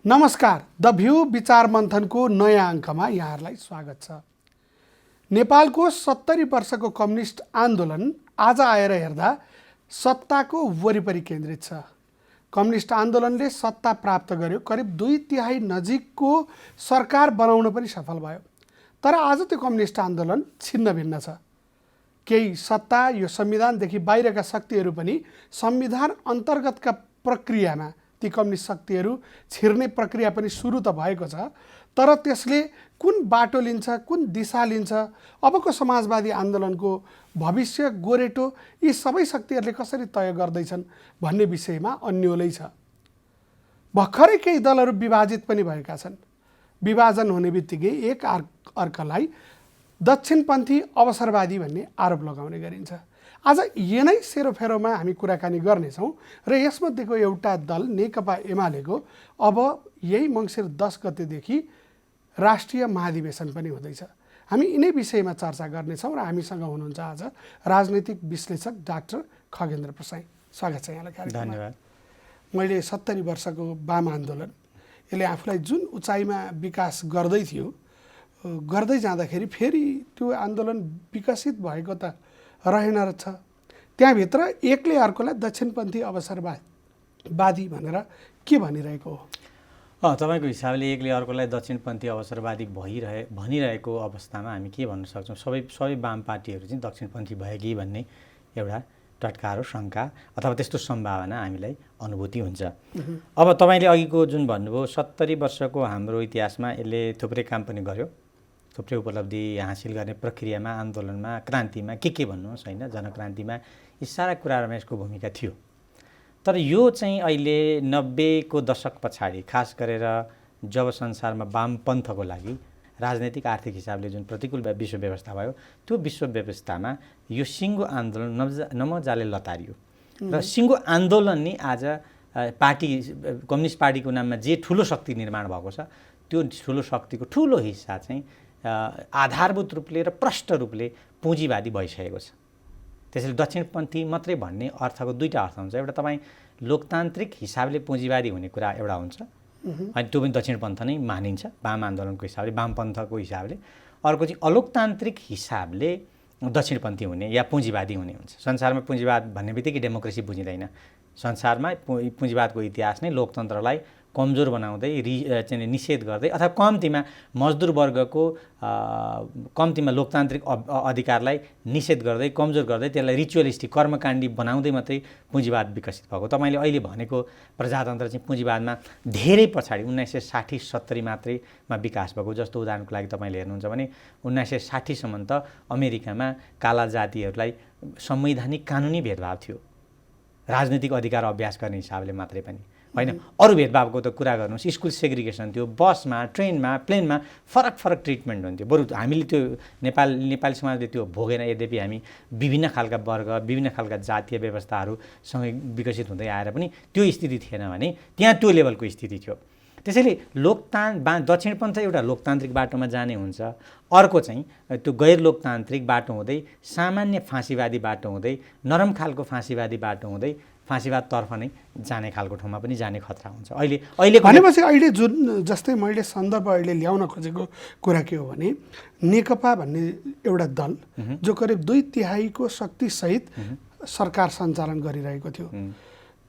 नमस्कार, the view विचार मन्थनको नयाँ अङ्कमा यहाँहरूलाई स्वागत छ। नेपालको 70 वर्षको कम्युनिस्ट आन्दोलन आज आएर हेर्दा सत्ताको वरिपरि केन्द्रित छ। कम्युनिस्ट आन्दोलनले सत्ता प्राप्त गर्यो, करिब 2/3 नजिकको सरकार बनाउन पनि सफल भयो। तर आज त्यो कम्युनिस्ट आन्दोलन छिन्न भिन्न छ। केही सत्ता यो संविधानदेखि बाहिरका शक्तिहरू पनि संविधान अन्तर्गतका प्रक्रियामा ती कम्युनिस्ट शक्तिहरू छिर्ने प्रक्रिया पनि सुरु त भएको छ, तर त्यसले कुन बाटो लिन्छ, कुन दिशा लिन्छ, अबको समाजवादी आन्दोलनको भविष्य गोरेटो यी सबै शक्तिहरूले कसरी तय गर्दैछन् भन्ने विषयमा अन्योलै छ। भर्खरै केही दलहरू विभाजित पनि भएका छन्। विभाजन हुने बित्तिकै एक अर्कालाई दक्षिणपन्थी अवसरवादी भन्ने आरोप लगाउने गरिन्छ। आज यनै सेरोफेरोमा हामी कुराकानी गर्नेछौँ र यसमध्येको एउटा दल नेकपा एमालेको अब यही मङ्सिर 10 गतेदेखि राष्ट्रिय महाधिवेशन पनि हुँदैछ। हामी यिनै विषयमा चर्चा गर्नेछौँ र हामीसँग हुनुहुन्छ आज राजनैतिक विश्लेषक डाक्टर खगेन्द्र प्रसाई। स्वागत छ यहाँलाई कार्यक्रममा। धन्यवाद। मैले 70 वर्षको वाम आन्दोलन यसले आफूलाई जुन उचाइमा विकास गर्दै थियो, गर्दै जाँदाखेरि फेरि त्यो आन्दोलन विकसित भएको त रहेन रहेछ। त्यहाँभित्र एकले अर्कोलाई दक्षिणपन्थी अवसरवादी भनेर के भनिरहेको हो? तपाईँको हिसाबले एकले अर्कोलाई दक्षिणपन्थी अवसरवादी भनिरहेको अवस्थामा हामी के भन्न सक्छौँ? सबै वाम पार्टीहरू चाहिँ दक्षिणपन्थी भयो कि भन्ने एउटा टटकार शङ्का अथवा त्यस्तो सम्भावना हामीलाई अनुभूति हुन्छ। अब तपाईँले अघिको जुन भन्नुभयो 70 वर्षको हाम्रो इतिहासमा यसले थुप्रै काम पनि गर्यो, थुप्रै उपलब्धि हासिल गर्ने प्रक्रियामा, आन्दोलनमा, क्रान्तिमा के भन्नुहोस् होइन, जनक्रान्तिमा यी सारा कुराहरूमा यसको भूमिका थियो। तर यो चाहिँ अहिले 90 को दशक पछाडि खास गरेर जब संसारमा वामपन्थको लागि राजनैतिक आर्थिक हिसाबले जुन प्रतिकूल विश्व व्यवस्था भयो, त्यो विश्व व्यवस्थामा यो सिङ्गो आन्दोलन नमजाले लतारियो र सिङ्गो आन्दोलन नै आज कम्युनिस्ट पार्टीको नाममा जे ठुलो शक्ति निर्माण भएको छ, त्यो ठुलो शक्तिको ठुलो हिस्सा चाहिँ आधारभूत रूपले र प्रष्ट रूपले पुँजीवादी भइसकेको छ। त्यसैले दक्षिणपन्थी मात्रै भन्ने अर्थको दुईटा अर्थ हुन्छ। एउटा तपाईँ लोकतान्त्रिक हिसाबले पुँजीवादी हुने कुरा एउटा हुन्छ, अनि त्यो पनि दक्षिणपन्थ नै मानिन्छ वाम आन्दोलनको हिसाबले, वामपन्थको हिसाबले। अर्को चाहिँ अलोकतान्त्रिक हिसाबले दक्षिणपन्थी हुने या पुँजीवादी हुने हुन्छ। संसारमा पुँजीवाद भन्ने बित्तिकै डेमोक्रेसी बुझिँदैन। संसारमा पुँजीवादको इतिहास नै लोकतन्त्रलाई कमजोर बनाउँदै चाहिँ निषेध गर्दै अथवा कम्तीमा मजदुर वर्गको कम्तीमा लोकतान्त्रिक अधिकारलाई निषेध गर्दै, कमजोर गर्दै, त्यसलाई रिचुअलिस्टिक कर्मकाण्डी बनाउँदै मात्रै पुँजीवाद विकसित भएको। तपाईँले अहिले भनेको प्रजातन्त्र चाहिँ पुँजीवादमा धेरै पछाडि 1960-70 मात्रैमा विकास भएको। जस्तो उदाहरणको लागि तपाईँले हेर्नुहुन्छ भने 1960 सम्म त अमेरिकामा काला जातिहरूलाई संवैधानिक कानुनी भेदभाव थियो, राजनीतिक अधिकार अभ्यास गर्ने हिसाबले मात्रै पनि होइन। अरू भेदभावको त कुरा गर्नुहोस्, स्कुल सेग्रिगेसन थियो, बसमा, ट्रेनमा, प्लेनमा फरक ट्रिटमेन्ट हुन्थ्यो। बरु हामीले त्यो नेपाली समाजले त्यो भोगेन। यद्यपि हामी विभिन्न खालका वर्ग, विभिन्न खालका जातीय व्यवस्थाहरूसँगै विकसित हुँदै आएर पनि त्यो स्थिति थिएन भने त्यहाँ त्यो लेभलको स्थिति थियो। त्यसैले दक्षिणपन्थ एउटा लोकतान्त्रिक बाटोमा जाने हुन्छ, अर्को चाहिँ त्यो गैर लोकतान्त्रिक बाटो हुँदै सामान्य फाँसीवादी बाटो हुँदै नरम खालको फाँसीवादी बाटो हुँदै फाँसीवादतर्फ नै जाने खालको ठाउँमा पनि जाने खतरा हुन्छ। अहिले भनेपछि अहिले जुन जस्तै मैले सन्दर्भ अहिले ल्याउन खोजेको कुरा के हो भने नेकपा भन्ने एउटा दल जो करिब 2/3 को शक्तिसहित सरकार सञ्चालन गरिरहेको थियो,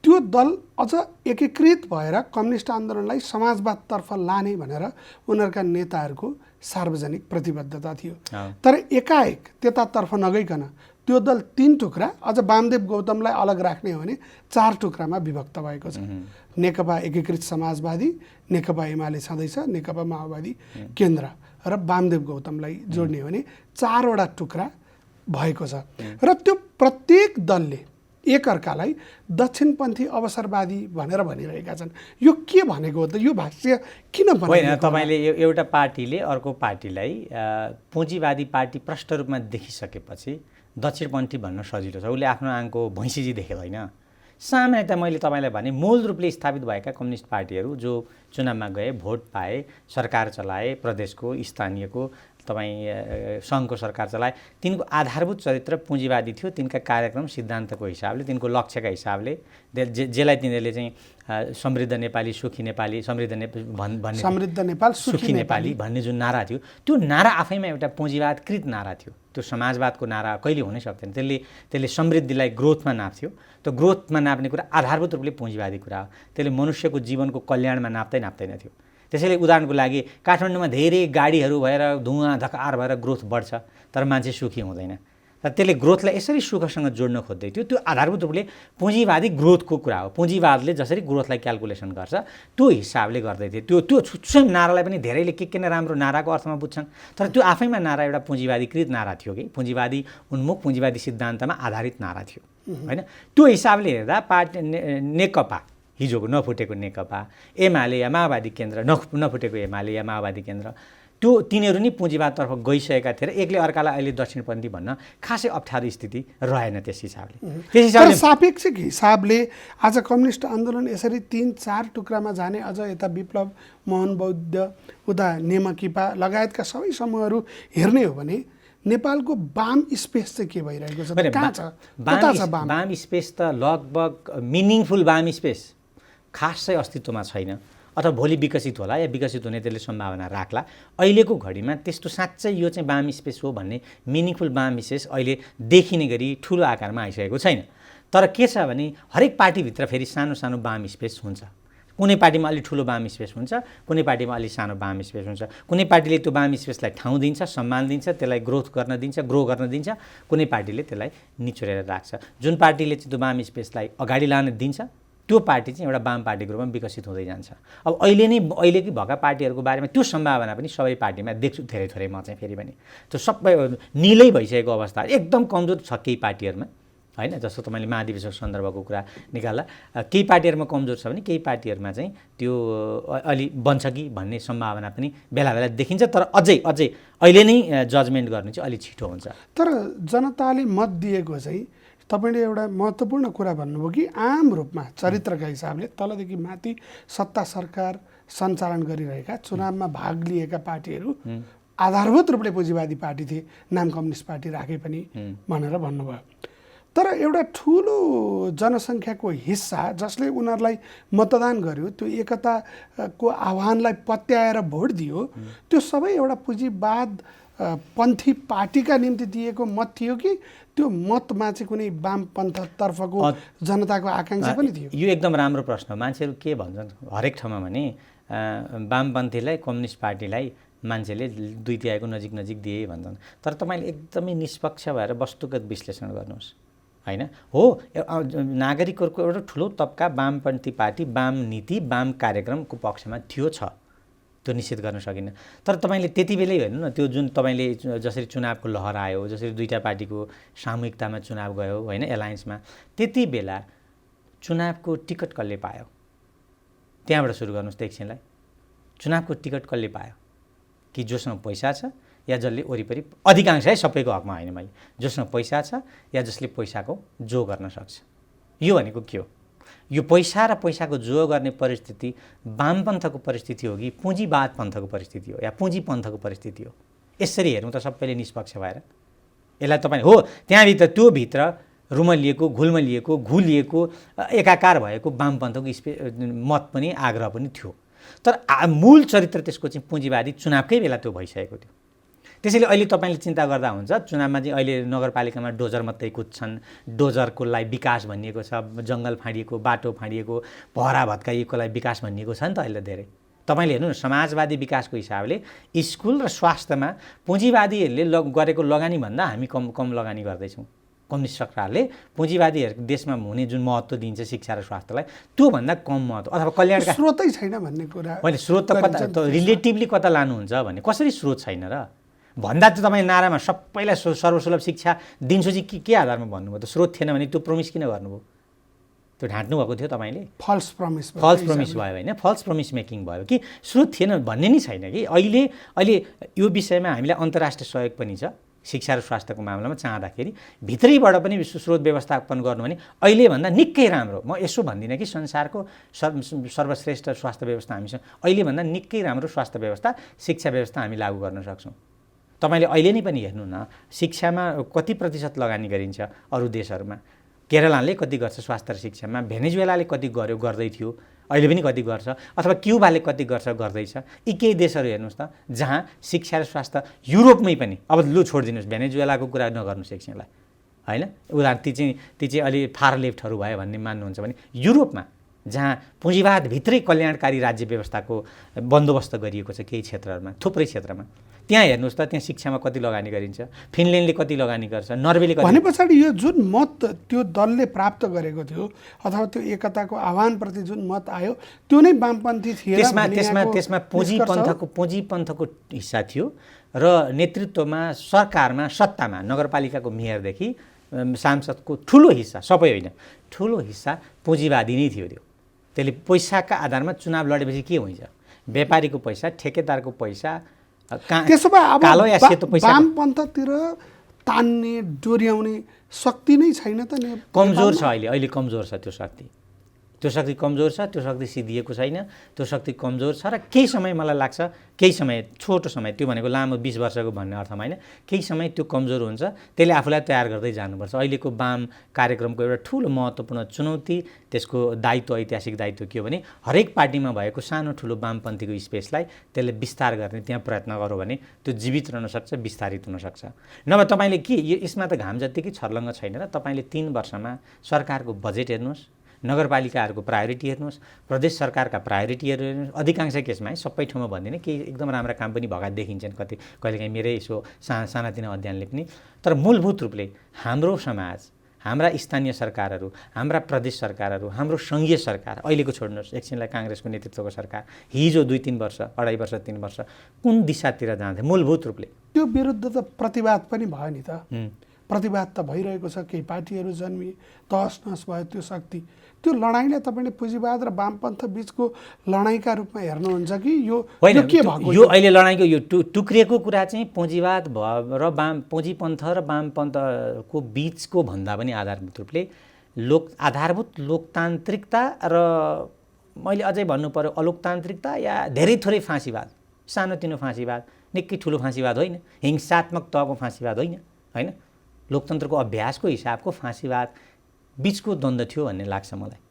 त्यो दल अझ एकीकृत भएर कम्युनिस्ट आन्दोलनलाई समाजवादतर्फ लाने भनेर उनीहरूका नेताहरूको सार्वजनिक प्रतिबद्धता थियो। तर एकाएक त्यतातर्फ नगइकन त्यो दल 3 टुक्रा, अझ वामदेव गौतमलाई अलग राख्ने हो भने 4 टुक्रामा विभक्त भएको छ। नेकपा एकीकृत समाजवादी, नेकपा एमाले छँदैछ, नेकपा माओवादी केन्द्र र वामदेव गौतमलाई जोड्ने हो भने 4 वटा टुक्रा भएको छ। र त्यो प्रत्येक दलले एकअर्कालाई दक्षिणपन्थी अवसरवादी भनेर भनिरहेका छन्। यो के भनेको हो त? यो भाष्य किन होइन? तपाईँले एउटा पार्टीले अर्को पार्टीलाई पुँजीवादी पार्टी प्रष्ट रूपमा देखिसकेपछि दक्षिणपन्थी भन्न सजिलो छ। उसले आफ्नो आङको भैँसीजी देखेको होइन, सामान्यतः मैले तपाईँलाई भने मूल रूपले स्थापित भएका कम्युनिस्ट पार्टीहरू जो चुनावमा गए, भोट पाए, सरकार चलाए, प्रदेशको स्थानीयको तपाईँ सङ्घको सरकार चलाए, तिनको आधारभूत चरित्र पुँजीवादी थियो। तिनका कार्यक्रम सिद्धान्तको हिसाबले, तिनको लक्ष्यका हिसाबले, जेलाई तिनीहरूले चाहिँ समृद्ध नेपाली सुखी नेपाली समृद्ध नेपाल सुखी नेपाली भन्ने जुन नारा थियो, त्यो नारा आफैमा एउटा पुँजीवादकृत नारा थियो। त्यो समाजवादको नारा कहिले हुनै सक्दैन। त्यसले समृद्धिलाई ग्रोथमा नाप्थ्यो। त्यो ग्रोथमा नाप्ने कुरा आधारभूत रूपले पुँजीवादी कुरा हो। त्यसले मनुष्यको जीवनको कल्याणमा नाप्दैन थियो। त्यसैले उदाहरणको लागि काठमाडौँमा धेरै गाडीहरू भएर धुवाँ धकार भएर ग्रोथ बढ्छ, तर मान्छे सुखी हुँदैन। र त्यसले ग्रोथलाई यसरी सुखसँग जोड्न खोज्दै थियो। त्यो आधारभूत रूपले पुँजीवादी ग्रोथको कुरा हो। पुँजीवादले जसरी ग्रोथलाई क्यालकुलेसन गर्छ त्यो हिसाबले गर्दै थियो। त्यो स्वयं नारालाई पनि धेरैले के नै राम्रो नाराको अर्थमा बुझ्छन्, तर त्यो आफैमा नारा एउटा पुँजीवादीकृत नारा थियो कि पुँजीवादी उन्मुख पुँजीवादी सिद्धान्तमा आधारित नारा थियो होइन। त्यो हिसाबले हेर्दा पार्टी नेकपा, हिजोको नफुटेको नेकपा, एमाले या माओवादी केन्द्र, नफुटेको एमाले या माओवादी केन्द्र, त्यो तिनीहरू नि पुँजीवादतर्फ गइसकेका थिए र एकले अर्कालाई अहिले दक्षिणपन्थी भन्न खासै अप्ठ्यारो स्थिति रहेन त्यस हिसाबले। सापेक्षिक हिसाबले आज कम्युनिस्ट आन्दोलन यसरी 3-4 टुक्रामा जाने, अझ यता विप्लव मोहन बौद्ध, उता नेमकिपा लगायतका सबै समूहहरू हेर्ने हो भने नेपालको वाम स्पेस चाहिँ के भइरहेको छ? कहाँ छ? कता छ वाम? वाम स्पेस त लगभग मिनिङफुल वाम स्पेस खासै अस्तित्वमा छैन, अथवा भोलि विकसित होला या विकसित हुने त्यसले सम्भावना राख्ला। अहिलेको घडीमा त्यस्तो साँच्चै यो चाहिँ वाम स्पेस हो भन्ने मिनिङफुल वाम स्पेस अहिले देखिने गरी ठुलो आकारमा आइसकेको छैन। तर के छ भने हरेक पार्टीभित्र फेरि सानो सानो वाम स्पेस हुन्छ। कुनै पार्टीमा अलि ठुलो वाम स्पेस हुन्छ, कुनै पार्टीमा अलि सानो वाम स्पेस हुन्छ। कुनै पार्टीले त्यो वाम स्पेसलाई ठाउँ दिन्छ, सम्मान दिन्छ, त्यसलाई ग्रो गर्न दिन्छ। कुनै पार्टीले त्यसलाई निचोरेर राख्छ। जुन पार्टीले चाहिँ त्यो वाम स्पेसलाई अगाडि लान दिन्छ त्यो पार्टी चाहिँ एउटा वाम पार्टीको रूपमा विकसित हुँदै जान्छ। अब अहिलेकै भएका पार्टीहरूको बारेमा त्यो सम्भावना पनि सबै पार्टीमा देख्छु थोरै थोरै। म चाहिँ फेरि पनि त्यो सबै निलै भइसकेको अवस्था एकदम कमजोर छ केही पार्टीहरूमा होइन। जस्तो तपाईँले महाधिवेशनको सन्दर्भको कुरा निकाल्दा केही पार्टीहरूमा कमजोर छ भने केही पार्टीहरूमा चाहिँ त्यो अलि बन्छ कि भन्ने सम्भावना पनि बेला बेला देखिन्छ। तर अझै अहिले नै जजमेन्ट गर्नु चाहिँ अलि छिटो हुन्छ। तर जनताले मत दिएको चाहिँ तपाईँले एउटा महत्त्वपूर्ण कुरा भन्नुभयो कि आम रूपमा चरित्रका हिसाबले तलदेखि माथि सत्ता सरकार सञ्चालन गरिरहेका चुनावमा भाग लिएका पार्टीहरू आधारभूत रूपले पुँजीवादी पार्टी थिए, नाम कम्युनिस्ट पार्टी राखे पनि भनेर भन्नुभयो। तर एउटा ठुलो जनसङ्ख्याको हिस्सा जसले उनीहरूलाई मतदान गर्यो, त्यो एकताको आह्वानलाई पत्याएर भोट दियो, त्यो सबै एउटा पुँजीवाद पन्थी पार्टीका निम्ति दिएको मत थियो कि त्यो मतमा चाहिँ कुनै वामपन्थतर्फको जनताको आकाङ्क्षा पनि थियो? यो एकदम राम्रो प्रश्न। मान्छेहरू के भन्छन् हरेक ठाउँमा भने वामपन्थीलाई कम्युनिस्ट पार्टीलाई मान्छेले दुई तिहाईको नजिक दिए भन्छन्। तर तपाईँले एकदमै निष्पक्ष भएर वस्तुगत विश्लेषण गर्नुहोस् होइन। हो, नागरिकहरूको एउटा ठुलो तबका वामपन्थी पार्टी, वाम नीति, वाम कार्यक्रमको पक्षमा थियो, छ, त्यो निश्चित गर्न सकिन्न। तर तपाईँले त्यति बेलै हेर्नु न, त्यो जुन तपाईँले जसरी चुनावको लहर आयो, जसरी दुईवटा पार्टीको सामूहिकतामा चुनाव गयो होइन एलायन्समा, त्यति बेला चुनावको टिकट कसले पायो? त्यहाँबाट सुरु गर्नुहोस् त एकछिनलाई। चुनावको टिकट कसले पायो? कि जोसँग पैसा छ या जसले वरिपरि, अधिकांश है, सबैको हकमा होइन मैले, जोसँग पैसा छ या जसले पैसाको जो गर्न सक्छ। यो भनेको के हो? यो पैसा र पैसाको जो गर्ने परिस्थिति वामपन्थको परिस्थिति हो कि पुँजीवाद पन्थको परिस्थिति हो या पुँजीपन्थको परिस्थिति हो? यसरी हेर्नु त सबैले निष्पक्ष भएर। यसलाई तपाईँ हो त्यहाँभित्र त्योभित्र रुमलिएको, घुलिएको, एकाकार भएको वामपन्थको मत पनि आग्रह पनि थियो। तर मूल चरित्र त्यसको चाहिँ पुँजीवादी चुनावकै बेला त्यो भइसकेको थियो। त्यसैले अहिले तपाईँले चिन्ता गर्दा हुन्छ, चुनावमा चाहिँ अहिले नगरपालिकामा डोजर मात्रै कुद्छन्, डोजरको लागि विकास भनिएको छ, जङ्गल फाँडिएको, बाटो फाँडिएको, पहरा भत्काइएकोलाई विकास भनिएको छ नि त अहिले धेरै। तपाईँले हेर्नु न, समाजवादी विकासको हिसाबले स्कुल र स्वास्थ्यमा पुँजीवादीहरूले गरेको लगानी भन्दा हामी कम लगानी गर्दैछौँ। कम्युनिस्ट सरकारले पुँजीवादीहरूको देशमा हुने जुन महत्त्व दिन्छ शिक्षा र स्वास्थ्यलाई, त्योभन्दा कम महत्त्व, अथवा कल्याणका स्रोतै छैन भन्ने कुरा। होइन, स्रोत त कता रिलेटिभली कता लानुहुन्छ भने कसरी स्रोत छैन र भन्दा त तपाईँ नारामा सबैलाई सर्वसुलभ शिक्षा दिन्छु चाहिँ के आधारमा भन्नुभयो त? स्रोत थिएन भने त्यो प्रमिस किन गर्नुभयो? त्यो ढाँट्नु भएको थियो तपाईँले। फल्स प्रमिस भयो होइन, फल्स प्रमिस मेकिङ भयो कि स्रोत थिएन भन्ने नै छैन कि। अहिले यो विषयमा हामीलाई अन्तर्राष्ट्रिय सहयोग पनि छ, शिक्षा र स्वास्थ्यको मामलामा चाहँदाखेरि भित्रैबाट पनि स्रोत व्यवस्थापन गर्नु भने अहिलेभन्दा निकै राम्रो, म यसो भन्दिनँ कि संसारको सर्वश्रेष्ठ स्वास्थ्य व्यवस्था हामीसँग, अहिलेभन्दा निकै राम्रो स्वास्थ्य व्यवस्था शिक्षा व्यवस्था हामी लागू गर्न सक्छौँ। तपाईँले अहिले नै पनि हेर्नु न, शिक्षामा कति प्रतिशत लगानी गरिन्छ अरू देशहरूमा। केरलाले कति गर्छ स्वास्थ्य र शिक्षामा, भेनेजुएलाले कति गर्यो गर्दै थियो, अहिले पनि कति गर्छ, अथवा क्युबाले कति गर्छ गर्दैछ। यी केही देशहरू हेर्नुहोस् त जहाँ शिक्षा र स्वास्थ्य, युरोपमै पनि, अब लु छोडिदिनुहोस् भेनेजुएलाको कुरा नगर्नुहोस् एकछिनलाई होइन, उदाहरण ती चाहिँ अलि फार लेफ्टहरू भयो भन्ने मान्नुहुन्छ भने युरोपमा जहाँ पुँजीवादभित्रै कल्याणकारी राज्य व्यवस्थाको बन्दोबस्त गरिएको छ केही क्षेत्रहरूमा, थुप्रै क्षेत्रमा, त्यहाँ हेर्नुहोस् त त्यहाँ शिक्षामा कति लगानी गरिन्छ, फिनल्यान्डले कति लगानी गर्छ, नर्वेले कति। भने पछाडि यो जुन मत त्यो दलले प्राप्त गरेको थियो अथवा त्यो एकताको आह्वानप्रति जुन मत आयो त्यो नै वामपन्थी थिएन। त्यसमा पुँजीपन्थको हिस्सा थियो र नेतृत्वमा, सरकारमा, सत्तामा, नगरपालिकाको मेयरदेखि सांसदको ठुलो हिस्सा, सबै होइन ठुलो हिस्सा पुँजीवादी नै थियो। त्यो त्यसले पैसाका आधारमा चुनाव लडेपछि के हुन्छ, व्यापारीको पैसा, ठेकेदारको पैसा, त्यसो भए अब कालो या सेतो पैसा वामपन्थतिर तान्ने डोर्याउने शक्ति नै छैन त। कमजोर छ, अहिले कमजोर छ त्यो शक्ति कमजोर छ, त्यो शक्ति सिद्धिएको छैन, त्यो शक्ति कमजोर छ। र केही समय मलाई लाग्छ, केही समय, छोटो समय, त्यो भनेको लामो 20 वर्षको भन्ने अर्थमा होइन, केही समय त्यो कमजोर हुन्छ, त्यसले आफूलाई तयार गर्दै जानुपर्छ। अहिलेको वाम कार्यक्रमको एउटा ठुलो महत्त्वपूर्ण चुनौती, त्यसको दायित्व, ऐतिहासिक दायित्व के हो भने हरेक पार्टीमा भएको सानो ठुलो वामपन्थीको स्पेसलाई त्यसले विस्तार गर्ने त्यहाँ प्रयत्न गऱ्यो भने त्यो जीवित रहन सक्छ, विस्तारित हुन सक्छ। नभए तपाईँले के, यसमा त घाम जत्तिकै छर्लङ्ग छैन र तपाईँले 3 वर्षमा सरकारको बजेट हेर्नुहोस्, नगरपालिकाहरूको प्रायोरिटी हेर्नुहोस्, प्रदेश सरकारका प्रायोरिटीहरू हेर्नुहोस्। अधिकांश केसमा है, सबै ठाउँमा भन्दिनँ, केही एकदम राम्रा काम पनि भएका देखिन्छन्, कति कहिलेकाहीँ मेरै यसो सानातिना अध्ययनले पनि। तर मूलभूत रूपले हाम्रो समाज, हाम्रा स्थानीय सरकारहरू, हाम्रा प्रदेश सरकारहरू, हाम्रो सङ्घीय सरकार, अहिलेको छोड्नुहोस् एकछिनलाई काङ्ग्रेसको नेतृत्वको सरकार, हिजो 2-3 वर्ष, 2.5 वर्ष, 3 वर्ष कुन दिशातिर जान्थे मूलभूत रूपले? त्यो विरुद्ध त प्रतिवाद पनि भयो नि त। प्रतिवाद त भइरहेको छ, केही पार्टीहरू जन्मिए, तहस नहस भयो त्यो शक्ति। त्यो लडाइँलाई तपाईँले पुँजीवाद र वामपन्थ बिचको लडाइँका रूपमा हेर्नुहुन्छ कि यो के भएको? यो अहिले लडाइँको यो टुक्रिएको कुरा चाहिँ पुँजीवाद र पुँजीपन्थ र वामपन्थको बिचको भन्दा पनि आधारभूत रूपले आधारभूत लोकतान्त्रिकता र मैले अझै भन्नु पर्यो अलोकतान्त्रिकता या धेरै थोरै फाँसीवाद, सानोतिनो फाँसीवाद, निकै ठुलो फाँसीवाद होइन, हिंसात्मक तहको फाँसीवाद होइन, लोकतन्त्रको अभ्यासको हिसाबको फाँसीवाद बिचको द्वन्द्व थियो भन्ने लाग्छ मलाई।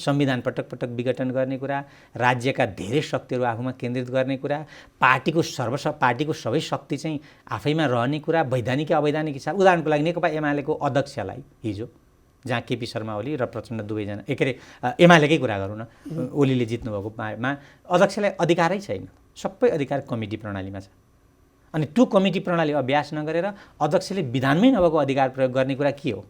संविधान पटक पटक विघटन गर्ने कुरा, राज्यका धेरै शक्तिहरू आफूमा केन्द्रित गर्ने कुरा, पार्टीको सबै शक्ति चाहिँ आफैमा रहने कुरा, वैधानिक अवैधानिक हिसाब। उदाहरणको लागि नेकपा एमालेको अध्यक्षलाई हिजो, जहाँ केपी शर्मा ओली र प्रचण्ड दुवैजना, एमालेकै कुरा गरौँ न, ओलीले जित्नुभएको मा अध्यक्षलाई अधिकारै छैन, सबै अधिकार कमिटी प्रणालीमा छ। अनि त्यो कमिटी प्रणाली अभ्यास नगरेर अध्यक्षले विधानमै नभएको अधिकार प्रयोग गर्ने कुरा के हो?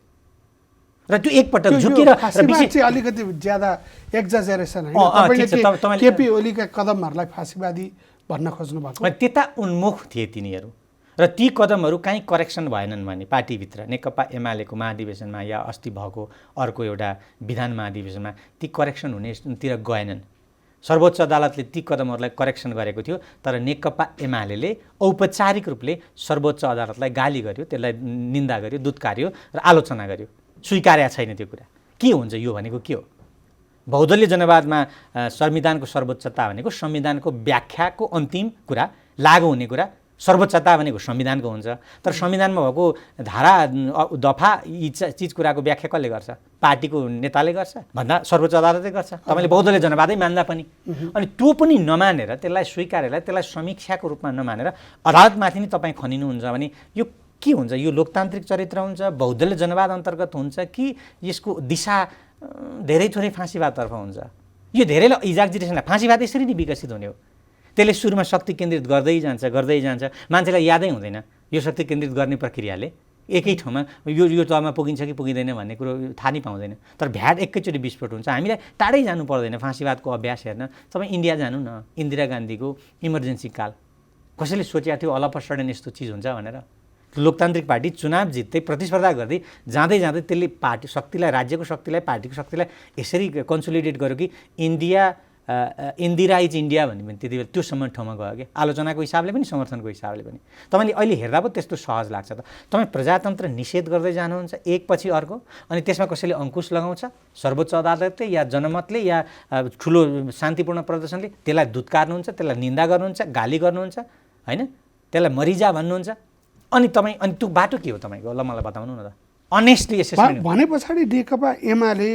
र त्यो एकपटक झुकेर अलिकति ज्यादा एक्जाजरेसन होइन, केपी ओलीका कदमहरूलाई फाँसीवादी भन्न खोज्नु भएको। त्यता उन्मुख थिए तिनीहरू, र ती कदमहरू काहीँ करेक्सन भएनन् भने पार्टीभित्र, नेकपा एमालेको महाधिवेशनमा या अस्ति भएको अर्को एउटा विधान महाधिवेशनमा ती करेक्सन हुनेतिर गएनन्। सर्वोच्च अदालतले ती कदमहरूलाई करेक्सन गरेको थियो, तर नेकपा एमाले औपचारिक रूपले सर्वोच्च अदालतलाई गाली गर्यो, त्यसलाई निन्दा गर्यो, दुत्कार्यो र आलोचना गर्यो, स्वीकार्या छैन त्यो कुरा। के हुन्छ यो भनेको के हो? बहुदलीय जनवादमा संविधानको सर्वोच्चता भनेको संविधानको व्याख्याको अन्तिम कुरा, लागू हुने कुरा, सर्वोच्चता भनेको संविधानको हुन्छ। तर संविधानमा भएको धारा दफा यी चिज कुराको व्याख्या कसले गर्छ? पार्टीको नेताले गर्छ भन्दा सर्वोच्च अदालतले गर्छ, तपाईँले बहुदलीय जनवादै मान्दा पनि। अनि त्यो पनि नमानेर, त्यसलाई स्वीकारेर, त्यसलाई समीक्षाको रूपमा नमानेर अदालतमाथि नै तपाईँ खनिनुहुन्छ भने यो के हुन्छ? यो लोकतान्त्रिक चरित्र हुन्छ, बहुदलीय जनवाद अन्तर्गत हुन्छ कि यसको दिशा धेरै थोरै फाँसीवादतर्फ हुन्छ? यो धेरैलाई इजाग्जिटेसन, फाँसीवाद यसरी नै विकसित हुने हो। त्यसले सुरुमा शक्ति केन्द्रित गर्दै जान्छ, मान्छेलाई यादै हुँदैन यो शक्ति केन्द्रित गर्ने प्रक्रियाले एकै ठाउँमा यो तहमा पुगिन्छ कि पुगिँदैन भन्ने कुरो थाहा नै पाउँदैन। तर भ्याट एकैचोटि विस्फोट हुन्छ। हामीलाई टाढै जानु पर्दैन फाँसीवादको अभ्यास हेर्न। तपाईँ इन्डिया जानु न, इन्दिरा गान्धीको इमर्जेन्सी काल, कसैले सोचेको थियो अल अफ अ सडन यस्तो चिज हुन्छ भनेर? लोकतान्त्रिक पार्टी चुनाव जित्दै प्रतिस्पर्धा गर्दै जाँदै त्यसले पार्टी शक्तिलाई, राज्यको शक्तिलाई, पार्टीको शक्तिलाई यसरी कन्सोलिडेट गर्यो कि इन्डिया इन्दिरा इज इन्डिया भन्ने पनि त्यति बेला त्योसम्म ठाउँमा गयो कि आलोचनाको हिसाबले पनि समर्थनको हिसाबले पनि। तपाईँले अहिले हेर्दा पो त्यस्तो सहज लाग्छ त। तपाईँ प्रजातन्त्र निषेध गर्दै जानुहुन्छ एकपछि अर्को, अनि त्यसमा कसैले अङ्कुश लगाउँछ, सर्वोच्च अदालतले या जनमतले या ठुलो शान्तिपूर्ण प्रदर्शनले त्यसलाई दुत्कार्नुहुन्छ, त्यसलाई निन्दा गर्नुहुन्छ, गाली गर्नुहुन्छ, होइन, त्यसलाई मरिजा भन्नुहुन्छ, अनि त्यो बाटो के हो तपाईँको? ल मलाई बताउनु न त अनेस्टली एसेसमेन्ट। भने पछाडि नेकपा एमाले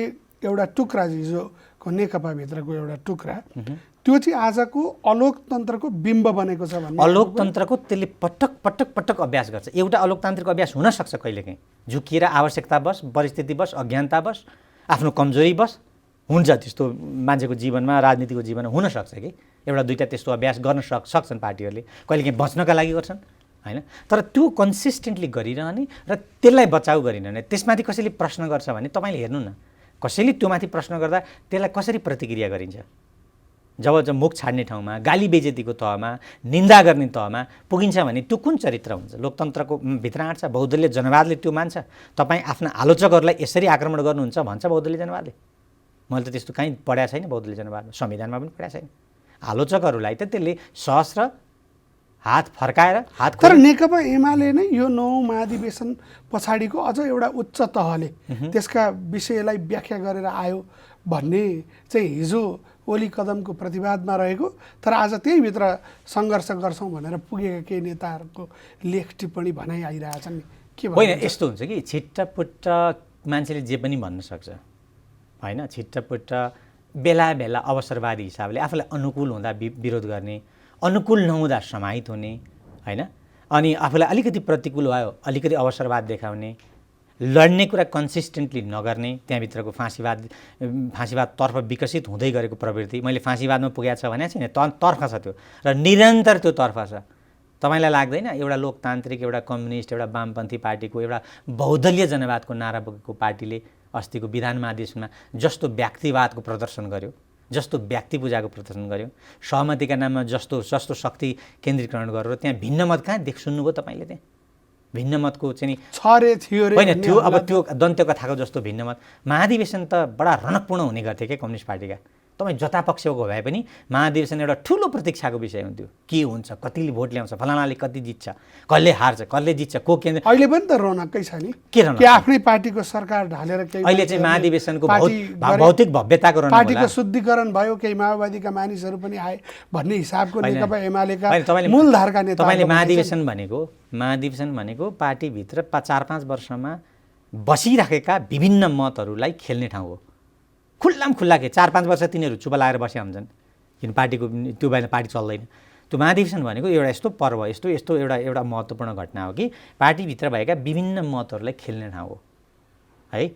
एउटा टुक्रा, हिजोको नेकपाभित्रको एउटा टुक्रा, त्यो चाहिँ आजको अलोकतन्त्रको बिम्ब बनेको छ भन्ने। अलोकतन्त्रको त्यसले पटक पटक पटक अभ्यास गर्छ। एउटा अलोकतान्त्रिक अभ्यास हुनसक्छ कहिलेकाहीँ, झुकिएर आवश्यकतावश, परिस्थितिवश, अज्ञानतावश, आफ्नो कमजोरीवश हुन्छ। त्यस्तो मान्छेको जीवनमा, राजनीतिको जीवनमा हुनसक्छ कि एउटा दुईवटा त्यस्तो अभ्यास गर्न सक्छन् पार्टीहरूले, कहिलेकाहीँ बच्नका लागि गर्छन्, होइन। तर त्यो कन्सिस्टेन्टली गरिरहने र त्यसलाई बचाउ गरिरहने, त्यसमाथि कसैले प्रश्न गर्छ भने तपाईँले हेर्नु न, कसैले त्योमाथि प्रश्न गर्दा त्यसलाई कसरी प्रतिक्रिया गरिन्छ। जब मुख छाड्ने ठाउँमा, गाली बेइज्जतीको तहमा, निन्दा गर्ने तहमा पुगिन्छ भने त्यो कुन चरित्र हुन्छ? लोकतन्त्रको भित्र आँट्छ। बहुदलीय जनवादले त्यो मान्छ। तपाईँ आफ्ना आलोचकहरूलाई यसरी आक्रमण गर्नुहुन्छ भन्छ बहुदलीय जनवादले। मैले त त्यस्तो कहीँ पढाएको छैन बहुदलीय जनवादमा, संविधानमा पनि पढाएको छैन। आलोचकहरूलाई त त्यसले सहस्र हात फर्काएर हात। तर नेकपा एमाले नै यो 9 महाधिवेशन पछाडिको अझ एउटा उच्च तहले त्यसका विषयलाई व्याख्या गरेर आयो भन्ने चाहिँ हिजो ओली कदमको प्रतिवादमा रहेको, तर आज त्यहीभित्र सङ्घर्ष गर्छौँ भनेर पुगेका केही नेताहरूको लेख टिप्पणी भनाइ आइरहेछन्। के होइन, यस्तो हुन्छ कि छिट्टपुट्ट मान्छेले जे पनि भन्न सक्छ, होइन। छिट्टपुट्ट बेला बेला अवसरवादी हिसाबले आफूलाई अनुकूल हुँदा विरोध गर्ने, अनुकूल नहुँदा समाहित हुने, होइन। अनि आफूलाई अलिकति प्रतिकूल भयो अलिकति अवसरवाद देखाउने, लड्ने कुरा कन्सिस्टेन्टली नगर्ने, त्यहाँभित्रको फाँसीवादतर्फ विकसित हुँदै गरेको प्रवृत्ति। मैले फाँसीवादमा पुगेको छ भने छैन, तर्फ छ त्यो, र निरन्तर त्यो तर्फ छ। तपाईँलाई लाग्दैन एउटा लोकतान्त्रिक, एउटा कम्युनिस्ट, एउटा वामपन्थी पार्टीको, एउटा बहुदलीय जनवादको नारा बोकेको पार्टीले अस्तिको विधान महाधिवेशनमा जस्तो व्यक्तिवादको प्रदर्शन गर्यो, जस्तो व्यक्ति पूजाको प्रदर्शन गर्यो, सहमतिका नाममा जस्तो शक्ति केन्द्रीकरण गरेर त्यहाँ भिन्न मत कहाँ सुन्नुभयो तपाईँले? त्यहाँ भिन्न मतको चाहिँ छरे थियो रे होइन थियो। अब त्यो दन्त्य कथाको जस्तो भिन्न मत महाधिवेशन त बडा रनकपूर्ण हुने गर्थे क्या कम्युनिस्ट पार्टीका। तपाईँ जता पक्षको भए पनि महाधिवेशन एउटा ठुलो प्रतीक्षाको विषय हुन्थ्यो। के हुन्छ, कतिले भोट ल्याउँछ, फलानाले कति जित्छ, कसले हार्छ, कसले जित्छ, को केन्द्र। अहिले पनि त रौनकै छ नि, के रौनक? आफ्नै पार्टीको सरकार ढालेर केही अहिले चाहिँ महाधिवेशनको भौतिक भव्यताको रौनक, पार्टीको शुद्धिकरण भयो, केही माओवादीका मानिसहरू पनि आए भन्ने हिसाबको नेकपा एमालेका मूलधारका नेता। तपाईँले महाधिवेशन भनेको पार्टीभित्र 4-5 वर्षमा बसिराखेका विभिन्न मतहरूलाई खेल्ने ठाउँ हो। खुल्ला के 4-5 वर्ष तिनीहरू चुप लागेर बसे हुन्छन्, किन पार्टीको त्यो भएन, पार्टी चल्दैन। त्यो महाधिवेशन भनेको एउटा यस्तो पर्व, यस्तो एउटा महत्त्वपूर्ण घटना हो कि पार्टीभित्र भएका विभिन्न मतहरूलाई खेल्ने ठाउँ हो, है।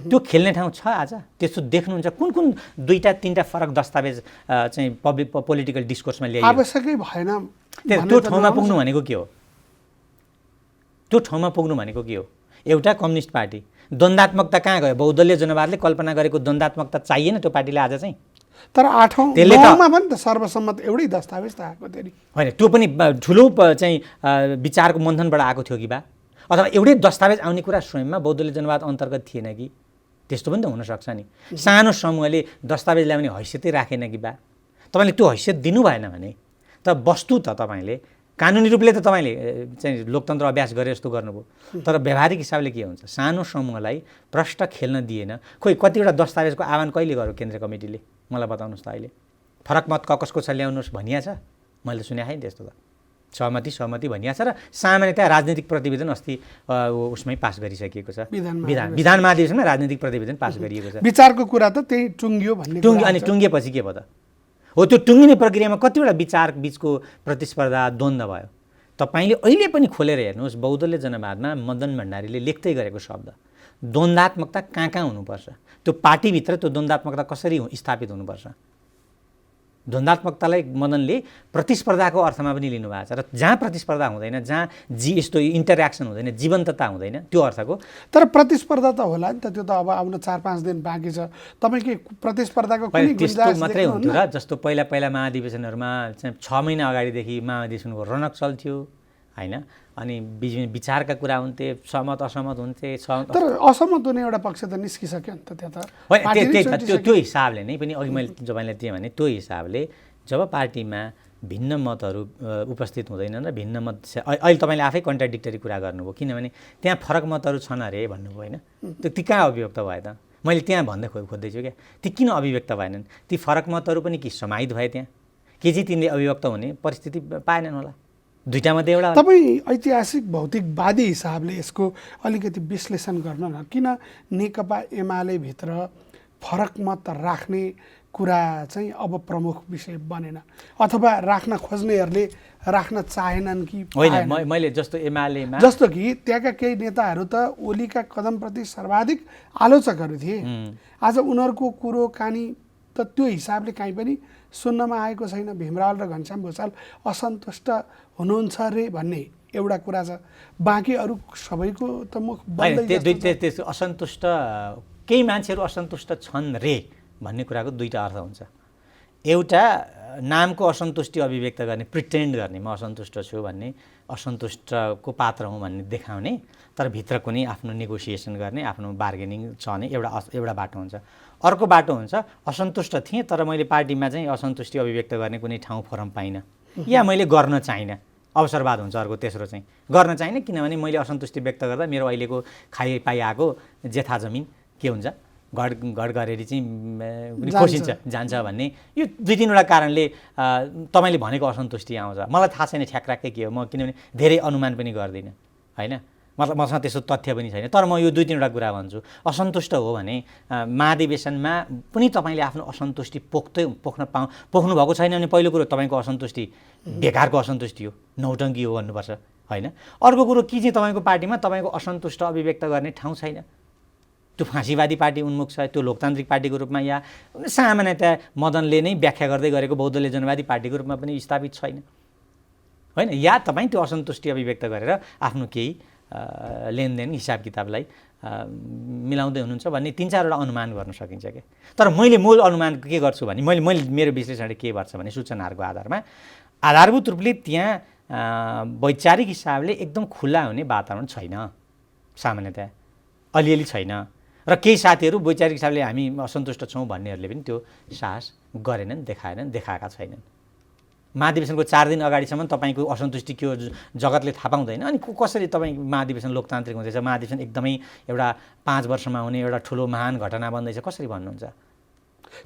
त्यो खेल्ने ठाउँ छ आज। त्यस्तो देख्नुहुन्छ कुन 2-3टा फरक दस्तावेज चाहिँ पोलिटिकल डिस्कोर्समा ल्याइयो। आवश्यकै भएन। त्यो ठाउँमा पुग्नु भनेको के हो? त्यो ठाउँमा पुग्नु भनेको के हो? एउटा कम्युनिस्ट पार्टी द्वन्द्वात्मकता कहाँ गयो? बहुदलीय जनवादले कल्पना गरेको द्वन्द्वात्मकता चाहिएन त्यो पार्टीले आज चाहिँ। तर 8औँमा पनि त सर्वसम्मत एउटै दस्तावेज त आएको थियो नि, होइन? त्यो पनि ठुलो चाहिँ विचारको मन्थनबाट आएको थियो कि बा, अथवा एउटै दस्तावेज आउने कुरा स्वयंमा बहुदलीय जनवाद अन्तर्गत थिएन कि? त्यस्तो पनि त हुनसक्छ नि। सानो समूहले दस्तावेज ल्याउने हैसियतै राखेन कि बा? तपाईँले त्यो हैसियत दिनु भएन भने त वस्तु त तपाईँले कानुनी रूपले त तपाईँले चाहिँ लोकतन्त्र अभ्यास गरे जस्तो गर्नुभयो, तर व्यावहारिक हिसाबले के हुन्छ? सानो समूहलाई प्रष्ट खेल्न दिएन। खोइ कतिवटा दस्तावेजको आह्वान कहिले गर्यो केन्द्रीय कमिटीले? मलाई बताउनुहोस् त। अहिले फरक मत कसको छ ल्याउनुहोस् भनिया छ? मैले सुने छैन त्यस्तो त। सहमति भनिया छ र सामान्यतया राजनीतिक प्रतिवेदन अस्ति उसमै पास गरिसकिएको छ। विधान महाधिवेशनमा राजनीतिक प्रतिवेदन पास गरिएको छ। विचारको कुरा त त्यही टुङ्गियो भन्ने। अनि टुङ्गिएपछि के भयो त? हो, त्यो टुङ्गिने प्रक्रियामा कतिवटा विचार बिचको प्रतिस्पर्धा, द्वन्द्व भयो। तपाईँले अहिले पनि खोलेर हेर्नुहोस्, बहुदलीय जनवादमा मदन भण्डारीले लेख्दै गरेको शब्द द्वन्द्वात्मकता कहाँ हुनुपर्छ, त्यो पार्टीभित्र त्यो द्वन्द्वात्मकता कसरी स्थापित हुनुपर्छ। द्वन्द्वात्मकतालाई मदनले प्रतिस्पर्धाको अर्थमा पनि लिनुभएको छ, र जहाँ प्रतिस्पर्धा हुँदैन, जहाँ यस्तो इन्टरेक्सन हुँदैन, जीवन्तता हुँदैन, त्यो अर्थको। तर प्रतिस्पर्धा त होला नि त, त्यो त अब आउन 4-5 दिन बाँकी छ। तपाईँ के प्रतिस्पर्धाको कुनै त्यस्तो मात्रै हुन्थ्यो र? जस्तो पहिला महाधिवेशनहरूमा चाहिँ 6 महिना अगाडिदेखि महाधिवेशनको रौनक चल्थ्यो, होइन। अनि विचारका कुरा हुन्थे, सहमत असहमत हुन्थे। तर असहमत हुने एउटा पक्ष त निस्किसक्यो नि त त्यहाँ त। होइन, त्यो हिसाबले नै पनि अघि मैले तपाईँलाई दिएँ भने त्यो हिसाबले जब पार्टीमा भिन्न मतहरू उपस्थित हुँदैनन् र भिन्न मत अहिले तपाईँले आफै कन्ट्राडिक्टरी कुरा गर्नुभयो, किनभने त्यहाँ फरक मतहरू छन् अरे भन्नुभयो होइन। ती कहाँ अभिव्यक्त भए त? मैले त्यहाँ भन्दै खोज्दैछु क्या, ती किन अभिव्यक्त भएनन्? ती फरक मतहरू पनि कि समाहित भए त्यहाँ, के चाहिँ तिनले अभिव्यक्त हुने परिस्थिति पाएनन् होला? दुईटामध्ये एउटा। तपाईँ ऐतिहासिक भौतिकवादी हिसाबले यसको अलिकति विश्लेषण गर्न न, किन नेकपा एमाले भित्र फरक मत राख्ने कुरा चाहिँ अब प्रमुख विषय बनेन, अथवा राख्न खोज्नेहरूले राख्न चाहेनन् कि होइन? मैले जस्तो एमालेमा, जस्तो कि त्यहाँका केही नेताहरू त ओलीका कदमप्रति सर्वाधिक आलोचकहरू थिए, आज उनीहरूको कुरो कानी त त्यो हिसाबले काहीँ पनि सुन्नमा आएको छैन। भीमराव र घनश्याम भुसाल असन्तुष्ट हुनुहुन्छ रे भन्ने एउटा कुरा छ, बाँकी अरू सबैको त मुख बन्दै। त्यस्तो असन्तुष्ट केही मान्छेहरू असन्तुष्ट छन् रे भन्ने कुराको दुईटा अर्थ हुन्छ। एउटा नामको असन्तुष्टि अभिव्यक्त गर्ने, प्रिटेन्ड गर्ने, म असन्तुष्ट छु भन्ने, असन्तुष्टको पात्र हुँ भन्ने देखाउने, तर भित्र कुनै आफ्नो नेगोसिएसन गर्ने, आफ्नो बार्गेनिङ चल्ने एउटा बाटो हुन्छ। अर्को बाटो हुन्छ असन्तुष्ट थिएँ तर मैले पार्टीमा चाहिँ असन्तुष्टि अभिव्यक्त गर्ने कुनै ठाउँ फोरम पाइनँ, या मैले गर्न चाहिनँ, अवसरवाद हुन्छ अर्को। तेस्रो चाहिँ गर्न चाहिनँ किनभने मैले असन्तुष्टि व्यक्त गर्दा मेरो अहिलेको खाइपाइ आएको जेथा जमिन के हुन्छ, घट गरेर चाहिँ खोसिन्छ जान्छ भन्ने यो दुई तिनवटा कारणले तपाईँले भनेको असन्तुष्टि आउँछ। मलाई थाहा छैन ठ्याक्राक्कै के हो, म किनभने धेरै अनुमान पनि गर्दिनँ होइन, मतलब मसँग त्यस्तो तथ्य पनि छैन, तर म यो दुई तिनवटा कुरा भन्छु। असन्तुष्ट हो भने महाधिवेशनमा पनि तपाईँले आफ्नो असन्तुष्टि पोख्नु भएको छैन भने पहिलो कुरो तपाईँको असन्तुष्टि बेकारको असन्तुष्टि हो, नौटङ्की हो भन्नुपर्छ होइन। अर्को कुरो के चाहिँ तपाईँको पार्टीमा तपाईँको असन्तुष्ट अभिव्यक्त गर्ने ठाउँ छैन, त्यो फाँसीवादी पार्टी उन्मुख छ, त्यो लोकतान्त्रिक पार्टीको रूपमा या सामान्यतया मदनले नै व्याख्या गर्दै गरेको बौद्धले जनवादी पार्टीको रूपमा पनि स्थापित छैन होइन। या तपाईँ त्यो असन्तुष्टि अभिव्यक्त गरेर आफ्नो केही लेनदेन हिसाब किताबलाई मिलाउँदै हुनुहुन्छ भन्ने तिन चारवटा अनुमान गर्न सकिन्छ क्या। तर मैले मूल अनुमान के गर्छु भने मैले मेरो विश्लेषणले के गर्छ भने सूचनाहरूको आधारमा आधारभूत रूपले त्यहाँ वैचारिक हिसाबले एकदम खुला हुने वातावरण छैन, सामान्यतया अलिअलि छैन, र केही साथीहरू वैचारिक हिसाबले हामी असन्तुष्ट छौँ भन्नेहरूले पनि त्यो साहस गरेनन्, देखाएका छैनन्। महाधिवेशनको 4 दिन अगाडिसम्म तपाईँको असन्तुष्टि के हो जगतले थाहा पाउँदैन, अनि कसरी तपाईँ महाधिवेशन लोकतान्त्रिक हुँदैछ, महाधिवेशन एकदमै एउटा 5 वर्षमा हुने एउटा ठुलो महान घटना बन्दैछ, कसरी भन्नुहुन्छ?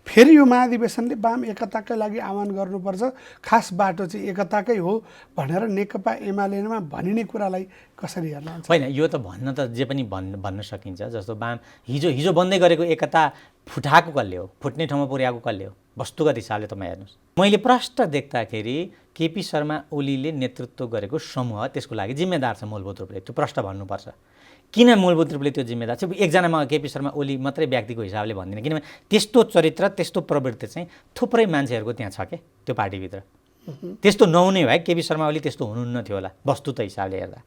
फेरि यो महाधिवेशनले वाम एकताकै लागि आह्वान गर्नुपर्छ, खास बाटो चाहिँ एकताकै हो भनेर नेकपा एमालेमा भनिने कुरालाई कसरी हेर्नुहुन्छ? होइन, यो त भन्न त जे पनि भन्न सकिन्छ। जस्तो वाम हिजो बन्दै गरेको एकता फुटाएको कसले हो, फुट्ने ठाउँमा पुर्याएको कसले हो, वस्तुगत हिसाबले तपाईँ हेर्नुहोस्। मैले प्रष्ट देख्दाखेरि केपी शर्मा ओलीले नेतृत्व गरेको समूह त्यसको लागि जिम्मेदार छ मूलभूत रूपले, त्यो प्रष्ट भन्नुपर्छ। किन मूलभूत रूपले त्यो जिम्मेदार छ? एकजना म केपी शर्मा ओली मात्रै व्यक्तिको हिसाबले भन्दिनँ, किनभने त्यस्तो चरित्र त्यस्तो प्रवृत्ति चाहिँ थुप्रै मान्छेहरूको त्यहाँ छ क्या त्यो पार्टीभित्र। त्यस्तो नहुने भए केपी शर्मा ओली त्यस्तो हुनुहुन्न थियो होला वस्तुत हिसाबले हेर्दा।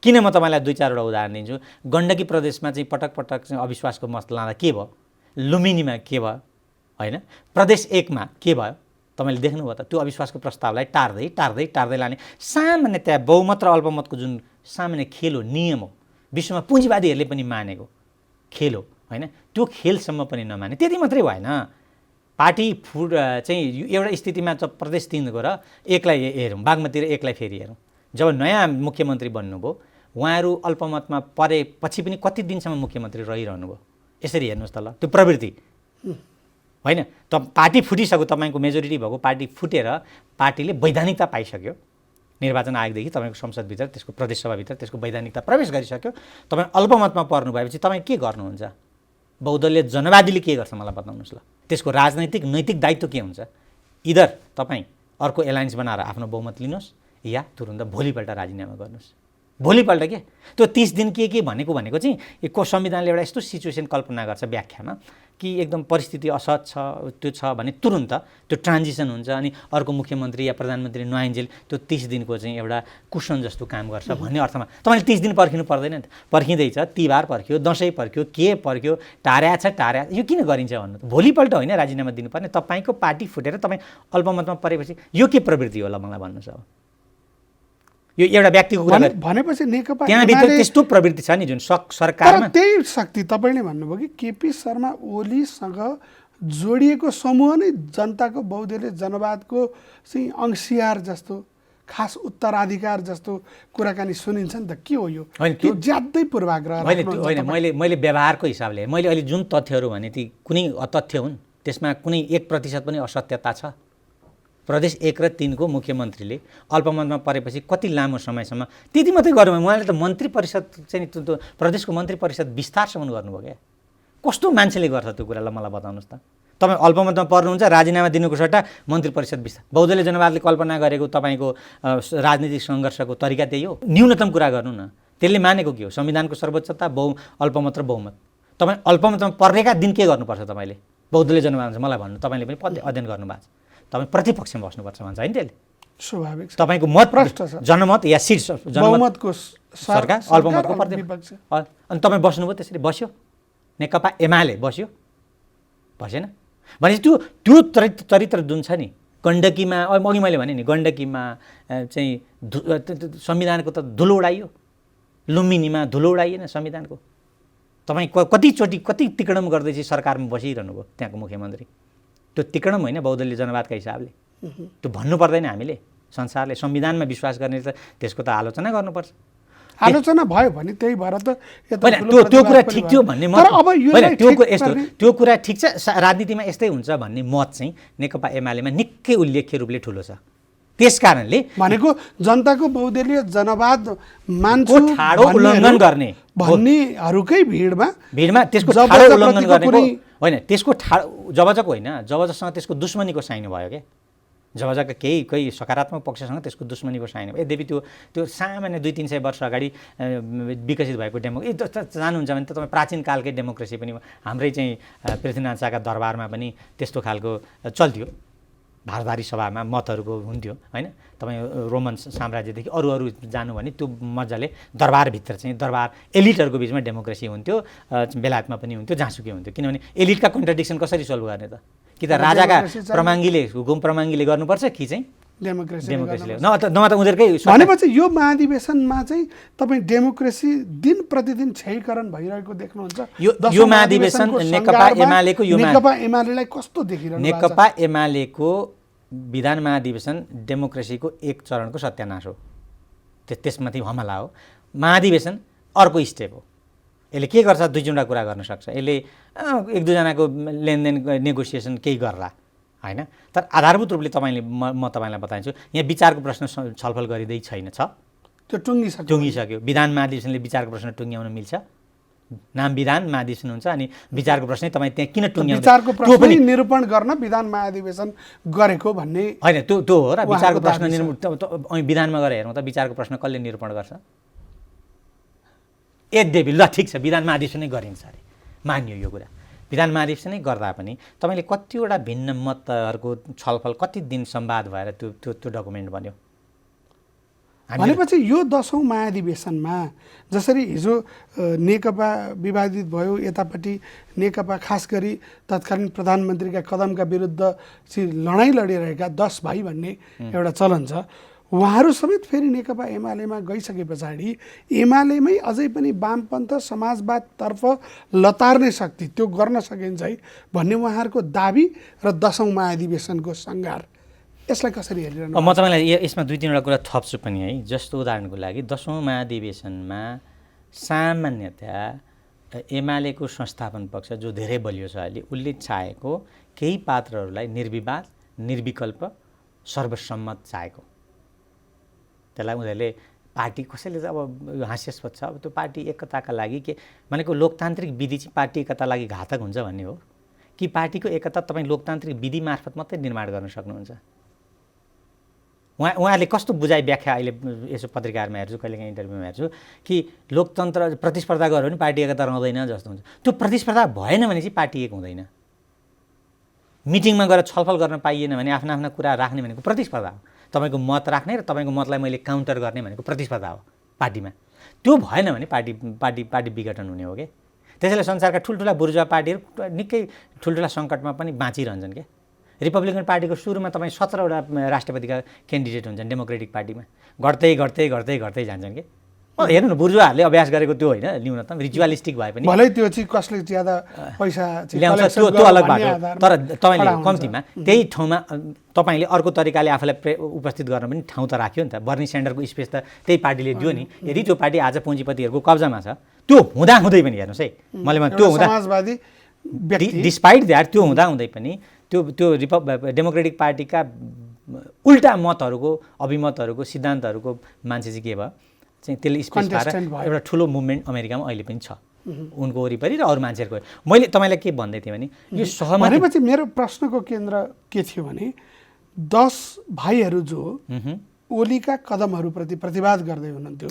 किन म तपाईँलाई 2-4वटा उदाहरण दिन्छु। गण्डकी प्रदेशमा चाहिँ पटक पटक चाहिँ अविश्वासको मत लाँदा के भयो, लुम्बिनीमा के भयो होइन, प्रदेश 1मा के भयो तपाईँले देख्नुभयो त? त्यो अविश्वासको प्रस्तावलाई टार्दै लाने सामान्यतया बहुमत र अल्पमतको जुन सामान्य खेल हो, नियम हो, विश्वमा पुँजीवादीहरूले पनि मानेको खेल हो होइन, त्यो खेलसम्म पनि नमाने। त्यति मात्रै भएन, पार्टी चाहिँ एउटा स्थितिमा प्रदेश 3 गएर एकलाई हेरौँ, बागमती र एकलाई फेरि हेरौँ। जब नयाँ मुख्यमन्त्री बन्नुभयो उहाँहरू अल्पमतमा परेपछि पनि कति दिनसम्म मुख्यमन्त्री रहिरहनु भयो, यसरी हेर्नुहोस् त ल। त्यो प्रवृत्ति होइन, त पार्टी फुटिसक्यो, तपाईँको मेजोरिटी भएको पार्टी फुटेर पार्टीले वैधानिकता पाइसक्यो, निर्वाचन आयोगदेखि तपाईँको संसदभित्र त्यसको प्रदेशसभाभित्र त्यसको वैधानिकता प्रवेश गरिसक्यो, तपाईँ अल्पमतमा पर्नु भएपछि तपाईँ के गर्नुहुन्छ? बौद्धले जनवादीले के गर्छ मलाई बताउनुहोस् ल। त्यसको राजनैतिक नैतिक दायित्व के हुन्छ? इधर तपाईँ अर्को एलायन्स बनाएर आफ्नो बहुमत लिनुहोस् या तुरुन्त भोलिपल्ट राजीनामा गर्नुहोस्। भोलिपल्ट के त्यो 30 दिन के भनेको चाहिँ को संविधानले एउटा यस्तो सिचुएसन कल्पना गर्छ व्याख्यामा कि एकदम परिस्थिति असहज छ, त्यो छ भने तुरुन्त त्यो ट्रान्जिसन हुन्छ, अनि अर्को मुख्यमन्त्री या प्रधानमन्त्री नआइन्जेल त्यो 30 दिनको चाहिँ एउटा कुसन जस्तो काम गर्छ भन्ने अर्थमा तपाईँले 30 दिन पर्खिनु पर्दैन नि त। पर्खिँदैछ, तिहार पर्ख्यो, दसैँ पर्ख्यो, के पर्ख्यो, टार्या यो किन गरिन्छ भन्नु? भोलिपल्ट होइन राजीनामा दिनुपर्ने, तपाईँको पार्टी फुटेर तपाईँ अल्पमतमा परेपछि यो के प्रवृत्ति होला मलाई भन्नुहोस्। अब यो एउटा व्यक्तिको कुरा गरेँ। भनेपछि नेकपा त्यहाँभित्र एमाले त्यस्तो प्रवृत्ति छ नि जुन तर सरकारमा त्यही शक्ति तपाईँले भन्नुभयो कि केपी शर्मा ओलीसँग जोडिएको समूह नै जनताको बहुदलीय जनवादको चाहिँ अंशियार जस्तो खास उत्तराधिकार जस्तो कुराकानी सुनिन्छ नि त। के हो यो? होइन, त्यो ज्यादै पूर्वाग्रह होइन मैले व्यवहारको हिसाबले मैले अहिले जुन तथ्यहरू भने ती कुनै अतथ्य हुन्, त्यसमा कुनै 1% पनि असत्यता छ? प्रदेश 1 र 3 को मुख्यमन्त्रीले अल्पमतमा परेपछि कति लामो समयसम्म त्यति मात्रै गर्नु, उहाँले त मन्त्री परिषद चाहिँ त्यो प्रदेशको मन्त्री परिषद विस्तारसम्म गर्नुभयो क्या। कस्तो मान्छेले गर्छ त्यो कुरा? ल मलाई बताउनुहोस् त। तपाईँ अल्पमतमा पर्नुहुन्छ, राजीनामा दिनुको सट्टा मन्त्री परिषद विस्तार। बहुदलीय जनवादले कल्पना गरेको तपाईँको राजनीतिक सङ्घर्षको तरिका त्यही हो। न्यूनतम कुरा गर्नु न, त्यसले मानेको के हो? संविधानको सर्वोच्चता, अल्पमत र बहुमत। तपाईँ अल्पमतमा पर्नेका दिन के गर्नुपर्छ? तपाईँले बहुदलीय जनवाद मलाई भन्नु, तपाईँले पनि अध्ययन गर्नुभएको छ, तपाईँ प्रतिपक्षमा बस्नुपर्छ भन्छ होइन त्यसले? स्वाभाविक छ। तपाईँको मत प्रष्ट छ। जनमत या सिट बहुमतको सरकार अल्पमतको विपक्ष। अनि तपाईँ बस्नुभयो, त्यसरी बस्यो, नेकपा एमाले बस्यो, बसेन? भनेपछि त्यो चरित्र जुन छ नि, गण्डकीमा अघि मैले भने नि, गण्डकीमा चाहिँ संविधानको त धुलो उडाइयो, लुम्बिनीमा धुलो उडाइएन संविधानको। तपाईँ कतिचोटि कति तिकडम गर्दै चाहिँ सरकारमा बसिरहनु भयो त्यहाँको मुख्यमन्त्री। त्यो तिकडम होइन बहुदलीय जनवादका हिसाबले, त्यो भन्नु पर्दैन हामीले। संसारले संविधानमा विश्वास गर्ने त त्यसको त आलोचना गर्नुपर्छ। आलोचना भयो भने त्यही भएर त त्यो कुरा ठिक थियो भन्ने मत, त्यो कुरा ठिक छ, राजनीतिमा यस्तै हुन्छ भन्ने मत चाहिँ नेकपा एमालेमा निकै उल्लेख्य रूपले ठुलो छ। त्यस कारणले भनेको जनताको बहुदलीय जनवाद मान्छे ठाडो उल्लङ्घन गर्ने भन्नेहरूकै भिडमा त्यसको ठाडो उल्लङ्घन गर्नेको होइन, त्यसको ठाडो जबजको होइन, जबजसँग त्यसको दुश्मनीको साइन भयो क्या। जबजका केही सकारात्मक पक्षसँग त्यसको दुश्मनीको साइन भयो। यद्यपि त्यो सामान्य 200-300 वर्ष अगाडि विकसित भएको जानुहुन्छ भने त तपाईँ प्राचीन कालकै डेमोक्रेसी पनि हाम्रै चाहिँ पृथ्वीनारायण शाहका दरबारमा पनि त्यस्तो खालको चल्थ्यो। भारतवारी सभामा मतहरूको हुन्थ्यो होइन। तपाईँ रोमन साम्राज्यदेखि अरू जानु भने त्यो मजाले दरबारभित्र चाहिँ दरबार एलिटहरूको बिचमा डेमोक्रेसी हुन्थ्यो। बेलायतमा पनि हुन्थ्यो, जहाँसुकै हुन्थ्यो। किनभने एलिटका कन्ट्राडिक्सन कसरी सोल्भ गर्ने त? कि त राजाका हुकुम प्रमाङ्गीले गर्नुपर्छ कि चाहिँ डेमोक्रेसीले? न त उनीहरूकै भनेपछि यो महाधिवेशनमा चाहिँ तपाईँ डेमोक्रेसी दिन प्रतिदिन क्षयीकरण भइरहेको देख्नुहुन्छ। यो महाधिवेशन नेकपा एमालेलाई कस्तो देखिरहनु? नेकपा एमालेको विधान महाधिवेशन डेमोक्रेसीको एक चरणको सत्यानाश हो, त्यसमाथि हमला हो। महाधिवेशन अर्को स्टेप हो। यसले के गर्छ? दुईवटा कुरा गर्न सक्छ। यसले 1-2जनाको लेनदेन नेगोसिएसन केही गर्ला होइन, तर आधारभूत रूपले म तपाईँलाई बताइन्छु, यहाँ विचारको प्रश्न छलफल गरिँदै छैन, छ त्यो टुङ्गिसक्यो। विधान महाधिवेशनले विचारको प्रश्न टुङ्ग्याउन मिल्छ? नाम विधान महाधिवेशन हुन्छ, अनि विचारको प्रश्न तपाईँ त्यहाँ किन टुङ्ग्याउनु? विचारको प्रश्न निरूपण गर्न विधान महाधिवेशन गरेको भन्ने होइन, त्यो हो र विचारको प्रश्न विधानमा गएर हेरौँ त विचारको प्रश्न कसले निरूपण गर्छ? यद्यपि ल ठिक छ, विधान महाधिवेशनै गरिन्छ अरे, मानियो यो कुरा। विधान महाधिवेशनै गर्दा पनि तपाईँले कतिवटा भिन्न मतहरूको छलफल कति दिन संवाद भएर त्यो डकुमेन्ट बन्यो। भनेपछि यो 10औं महाधिवेशनमा जसरी हिजो नेकपा विवादित भयो, यतापट्टि नेकपा खास गरी तत्कालीन प्रधानमन्त्रीका कदमका विरुद्ध चाहिँ लडाइँ लडिरहेका 10 भाइ भन्ने एउटा चलन छ, उहाँहरू समेत फेरि नेकपा एमालेमा गइसके पछाडि एमालेमै अझै पनि वामपन्थ समाजवादतर्फ लतार्ने शक्ति त्यो गर्न सकिन्छ है भन्ने उहाँहरूको दाबी र 10औं महाधिवेशनको सङ्घार, यसलाई कसरी हेरिरहनु? म तपाईँलाई यसमा 2-3वटा कुरा थप्छु पनि है। जस्तो उदाहरणको लागि 10औं महाधिवेशनमा सामान्यतया एमालेको संस्थापन पक्ष जो धेरै बलियो छ अहिले, उसले चाहेको केही पात्रहरूलाई निर्विवाद, निर्विकल्प, सर्वसम्मत चाहेको। त्यसलाई उनीहरूले पार्टी कसैले चाहिँ अब हास्यास्पद छ, अब त्यो पार्टी एकताका लागि के भनेको लोकतान्त्रिक विधि चाहिँ पार्टी एकताका लागि घातक हुन्छ भन्ने हो कि पार्टीको एकता तपाईँ लोकतान्त्रिक विधि मार्फत मात्रै निर्माण गर्न सक्नुहुन्छ? उहाँले कस्तो बुझाइ व्याख्या अहिले यसो पत्रिकाहरूमा हेर्छु, कहिलेकाहीँ इन्टरभ्यूमा हेर्छु कि लोकतन्त्र प्रतिस्पर्धा गर्यो भने पार्टी एकता रहँदैन जस्तो हुन्छ। त्यो प्रतिस्पर्धा भएन भने चाहिँ पार्टी एक हुँदैन। मिटिङमा गएर छलफल गर्न पाइएन भने आफ्ना आफ्ना कुरा राख्ने भनेको प्रतिस्पर्धा हो। तपाईँको मत राख्ने र तपाईँको मतलाई मैले काउन्टर गर्ने भनेको प्रतिस्पर्धा हो पार्टीमा। त्यो भएन भने पार्टी विघटन हुने हो क्या। त्यसैले संसारका ठुल्ठुला बुर्जुवा पार्टीहरू निकै ठुल्ठुला सङ्कटमा पनि बाँचिरहन्छन् क्या। रिपब्लिकन पार्टीको सुरुमा तपाईँ 17वटा राष्ट्रपतिका क्यान्डिडेट हुन्छन् डेमोक्रेटिक पार्टीमा, घट्दै घट्दै घट्दै घट्दै जान्छन् कि हेर्नु न, बुर्जुवाहरूले अभ्यास गरेको त्यो होइन, न्यूनतम रिचुअलिस्टिक भए पनि भलै त्यो चाहिँ कसले ज्यादा पैसा ल्याउँछ त्यो अलग बाटो, तर तपाईँले कम्तीमा त्यही ठाउँमा तपाईँले अर्को तरिकाले आफूलाई उपस्थित गर्न पनि ठाउँ त राख्यो नि त। बर्नी स्यान्डरको स्पेस त त्यही पार्टीले दियो नि। यदि त्यो पार्टी आज पुँजीपतिहरूको कब्जामा छ, त्यो हुँदै पनि हेर्नुहोस् है, मैले त्यो हुँदा समाजवादी डिस्पाइट द्याट त्यो हुँदै पनि त्यो डेमोक्रेटिक पार्टीका उल्टा मतहरूको, अभिमतहरूको, सिद्धान्तहरूको मान्छे चाहिँ के भयो चाहिँ त्यसले स्पेस पाएर एउटा ठुलो मुभमेन्ट अमेरिकामा अहिले पनि छ, उनको वरिपरि र अरू मान्छेहरूको। मैले तपाईँलाई के भन्दै थिएँ भने यो सहमति भनेपछि मेरो प्रश्नको केन्द्र के थियो भने 10 भाइहरू जो ओलीका कदमहरूप्रति प्रतिवाद गर्दै हुनुहुन्थ्यो,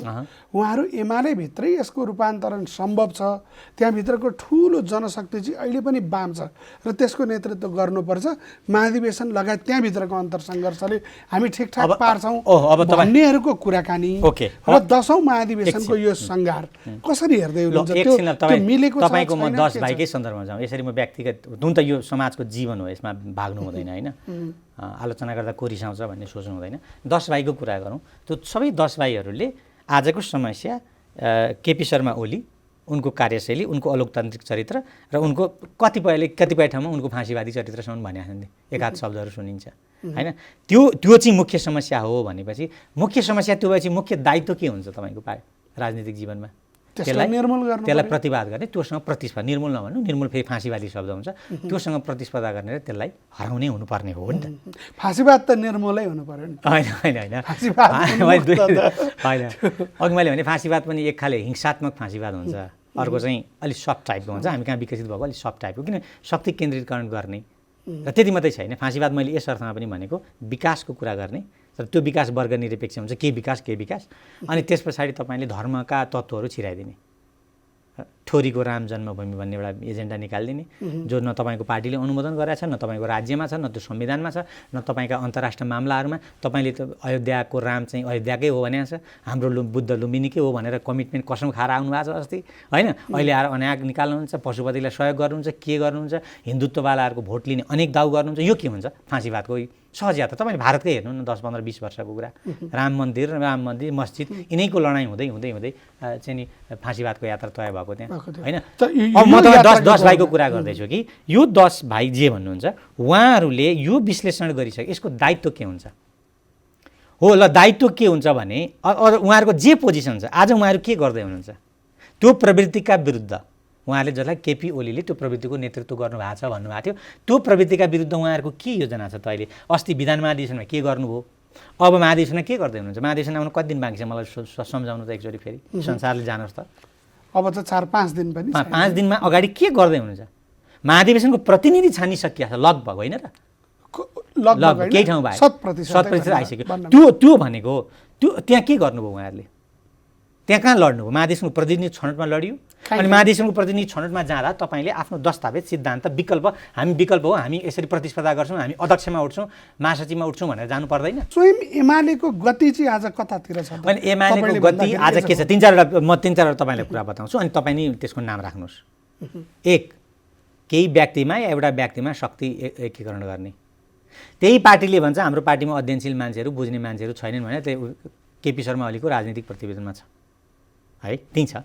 उहाँहरू एमाले भित्रै यसको रूपान्तरण सम्भव छ, त्यहाँभित्रको ठुलो जनशक्ति चाहिँ अहिले पनि वाम छ र त्यसको नेतृत्व गर्नुपर्छ, महाधिवेशन लगायत त्यहाँभित्रको अन्तरसङ्घर्षले हामी ठिकठाक पार्छौँ भन्नेहरूको कुराकानी र 10औं महाधिवेशनको यो सङ्घार कसरी हेर्दै हुनुहुन्छ? त्यो मिलेको छ? तपाईँको म 10 भाइकै सन्दर्भमा जाउँ, यसरी म व्यक्तिगत हुन त यो समाजको जीवन हो, यसमा भाग्नु हुँदैन होइन, आलोचना गर्दा को रिसाउँछ भन्ने सोच्नु हुँदैन। 10 भाइको कुरा गरौँ, त्यो सबै 10 भाइहरूले आजको समस्या केपी शर्मा ओली, उनको कार्यशैली, उनको अलोकतान्त्रिक चरित्र र उनको कतिपय ठाउँमा उनको फाँसीवादी चरित्रसम्म भनेका छन्, एक हात शब्दहरू सुनिन्छ होइन। त्यो चाहिँ मुख्य समस्या हो भनेपछि मुख्य समस्या त्यो भएपछि मुख्य दायित्व के हुन्छ तपाईँको राजनीतिक जीवनमा? त्यसलाई प्रतिवाद गर्ने, त्योसँग प्रतिस्पर्धा, निर्मूल नभन्नु, निर्मूल फेरि फाँसीवादी शब्द हुन्छ, त्योसँग प्रतिस्पर्धा गर्ने र त्यसलाई हराउने हुनुपर्ने हो नि त। फाँसीवाद त निर्मूलै हुनु पर्यो नि। होइन अघि मैले भने फाँसीवाद पनि एक खाले हिंसात्मक फाँसीवाद हुन्छ, अर्को चाहिँ अलिक सफ्ट टाइपको हुन्छ, हामी कहाँ विकसित भएको अलिक सफ्ट टाइपको, किन शक्ति केन्द्रीकरण गर्ने र त्यति मात्रै छैन। फाँसीवाद मैले यस अर्थमा पनि भनेको विकासको कुरा गर्ने, तर त्यो विकास वर्ग निरपेक्ष हुन्छ, के विकास अनि त्यस पछाडि तपाईँले धर्मका तत्त्वहरू छिराइदिने, ठोरीको राम जन्मभूमि भन्ने एउटा एजेन्डा निकालिदिने, जो न तपाईँको पार्टीले अनुमोदन गरेको छ, न तपाईँको राज्यमा छ, न त्यो संविधानमा छ, न तपाईँका अन्तर्राष्ट्रिय मामलाहरूमा। तपाईँले त अयोध्याको राम चाहिँ अयोध्याकै हो भनेको छ, हाम्रो बुद्ध लुम्बिनीकै हो भनेर कमिटमेन्ट कसम खाएर आउनु भएको छ अस्ति होइन। अहिले आएर अनाग निकाल्नुहुन्छ, पशुपतिलाई सहयोग गर्नुहुन्छ, के गर्नुहुन्छ, हिन्दुत्ववालाहरूको भोट लिने अनेक दाउ गर्नुहुन्छ। यो के हुन्छ? फाँसीवादको सहज यात्रा। तपाईँले भारतकै हेर्नु न, 10, 15, 20 वर्षको कुरा, राम मन्दिर मस्जिद यिनैको लडाइँ हुँदै चाहिँ नि फाँसीवादको यात्रा तय भएको त्यहाँ होइन। अब म तपाईँ 10 भाइको कुरा गर्दैछु कि यो 10 भाइ जे भन्नुहुन्छ उहाँहरूले यो विश्लेषण गरिसके, यसको दायित्व के हुन्छ? हो ल, दायित्व के हुन्छ भने उहाँहरूको जे पोजिसन छ, आज उहाँहरू के गर्दै हुनुहुन्छ त्यो प्रवृत्तिका विरुद्ध, उहाँले जसलाई केपी ओलीले त्यो प्रवृत्तिको नेतृत्व गर्नुभएको छ भन्नुभएको थियो, त्यो प्रवृत्तिका विरुद्ध उहाँहरूको के योजना छ त? अहिले अस्ति विधान महाधिवेशनमा के गर्नुभयो, अब महाधिवेशनमा के गर्दै हुनुहुन्छ? महाधिवेशन आउनु कति दिन बाँकी छ मलाई सम्झाउनु त एकचोटि फेरि, संसारले जानोस् त। अब त 4-5 दिन पनि, 5 दिनमा अगाडि के गर्दै हुनुहुन्छ? महाधिवेशनको प्रतिनिधि छानिसकिया छ लगभग, होइन त? लगभग केही ठाउँ भयो 100% आइसक्यो। त्यो भनेको त्यो त्यहाँ के गर्नुभयो उहाँहरूले? त्यहाँ कहाँ लड्नुभयो? महाधिवेशनको प्रतिनिधि छनौटमा लडियो, अनि महाधिवेशनको प्रतिनिधि छनौटमा जाँदा तपाईँले आफ्नो दस्तावेज, सिद्धान्त, विकल्प, हामी विकल्प हो, हामी यसरी प्रतिस्पर्धा गर्छौँ, हामी अध्यक्षमा उठ्छौँ, महासचिवमा उठ्छौँ भनेर जानु पर्दैन? स्वयं एमालेको गति चाहिँ आज कतातिर छ? अनि एमालेको गति आज के छ? 3-4वटा तपाईँलाई कुरा बताउँछु, अनि तपाईँ नि त्यसको नाम राख्नुहोस्। 1, केही व्यक्तिमा या एउटा व्यक्तिमा शक्ति एकीकरण गर्ने। त्यही पार्टीले भन्छ हाम्रो पार्टीमा अध्ययनशील मान्छेहरू, बुझ्ने मान्छेहरू छैनन् भने त्यो केपी शर्मा ओलीको राजनीतिक प्रतिवेदनमा छ है, त्यही छ।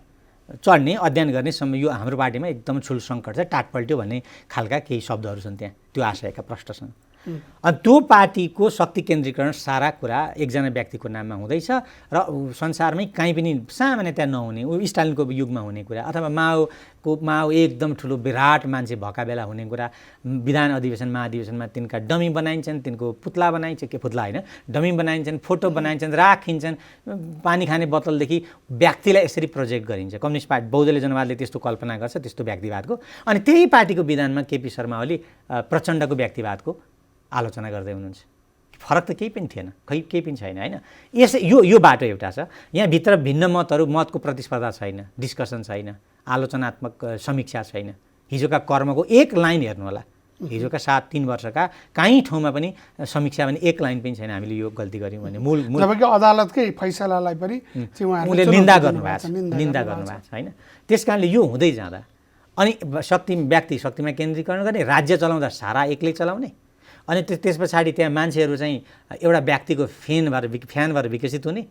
चढ्ने, अध्ययन गर्ने समय यो हाम्रो पार्टीमा एकदम ठुलो सङ्कट छ, टाट पल्ट्यो भन्ने खालका केही शब्दहरू छन् त्यहाँ, त्यो आशयका प्रश्नसँग। अनि त्यो पार्टीको शक्ति केन्द्रीकरण सारा कुरा एकजना व्यक्तिको नाममा हुँदैछ र संसारमै कहीँ पनि सामान्यतया नहुने, स्टालिनको युगमा हुने कुरा, अथवा माओ एकदम ठुलो विराट मान्छे भएका बेला हुने कुरा, विधान अधिवेशन महाधिवेशनमा तिनका डमी बनाइन्छन्, तिनको पुतला बनाइन्छ, के पुतला होइन, डमी बनाइन्छन्, फोटो बनाइन्छन्, राखिन्छन्, पानी खाने बोतलदेखि व्यक्तिलाई यसरी प्रोजेक्ट गरिन्छ। कम्युनिस्ट पार्टी, बहुदलीय जनवादले त्यस्तो कल्पना गर्छ, त्यस्तो व्यक्तिवादको। अनि त्यही पार्टीको विधानमा केपी शर्मा ओली प्रचण्डको व्यक्तिवादको आलोचना गर्दै हुनुहुन्छ। फरक त केही पनि थिएन, केही पनि छैन होइन। यो बाटो एउटा छ, यहाँभित्र भिन्न मतको प्रतिस्पर्धा छैन, डिस्कसन छैन, आलोचनात्मक समीक्षा छैन। हिजोका कर्मको एक लाइन हेर्नु होला, हिजोका 7-3 वर्षका कहीँ ठाउँमा पनि समीक्षा भने एक लाइन पनि छैन, हामीले यो गल्ती गऱ्यौँ भने मूल अदालतकै फैसलालाई पनि उनले निन्दा गर्नुभएको छ होइन। त्यस कारणले यो हुँदै जाँदा अनि शक्तिमा केन्द्रीकरण गर्ने, राज्य चलाउँदा सारा एक्लै चलाउने, अनि त्यस पछाडि त्यहाँ मान्छेहरू चाहिँ एउटा व्यक्तिको फ्यान भएर विकसित हुने,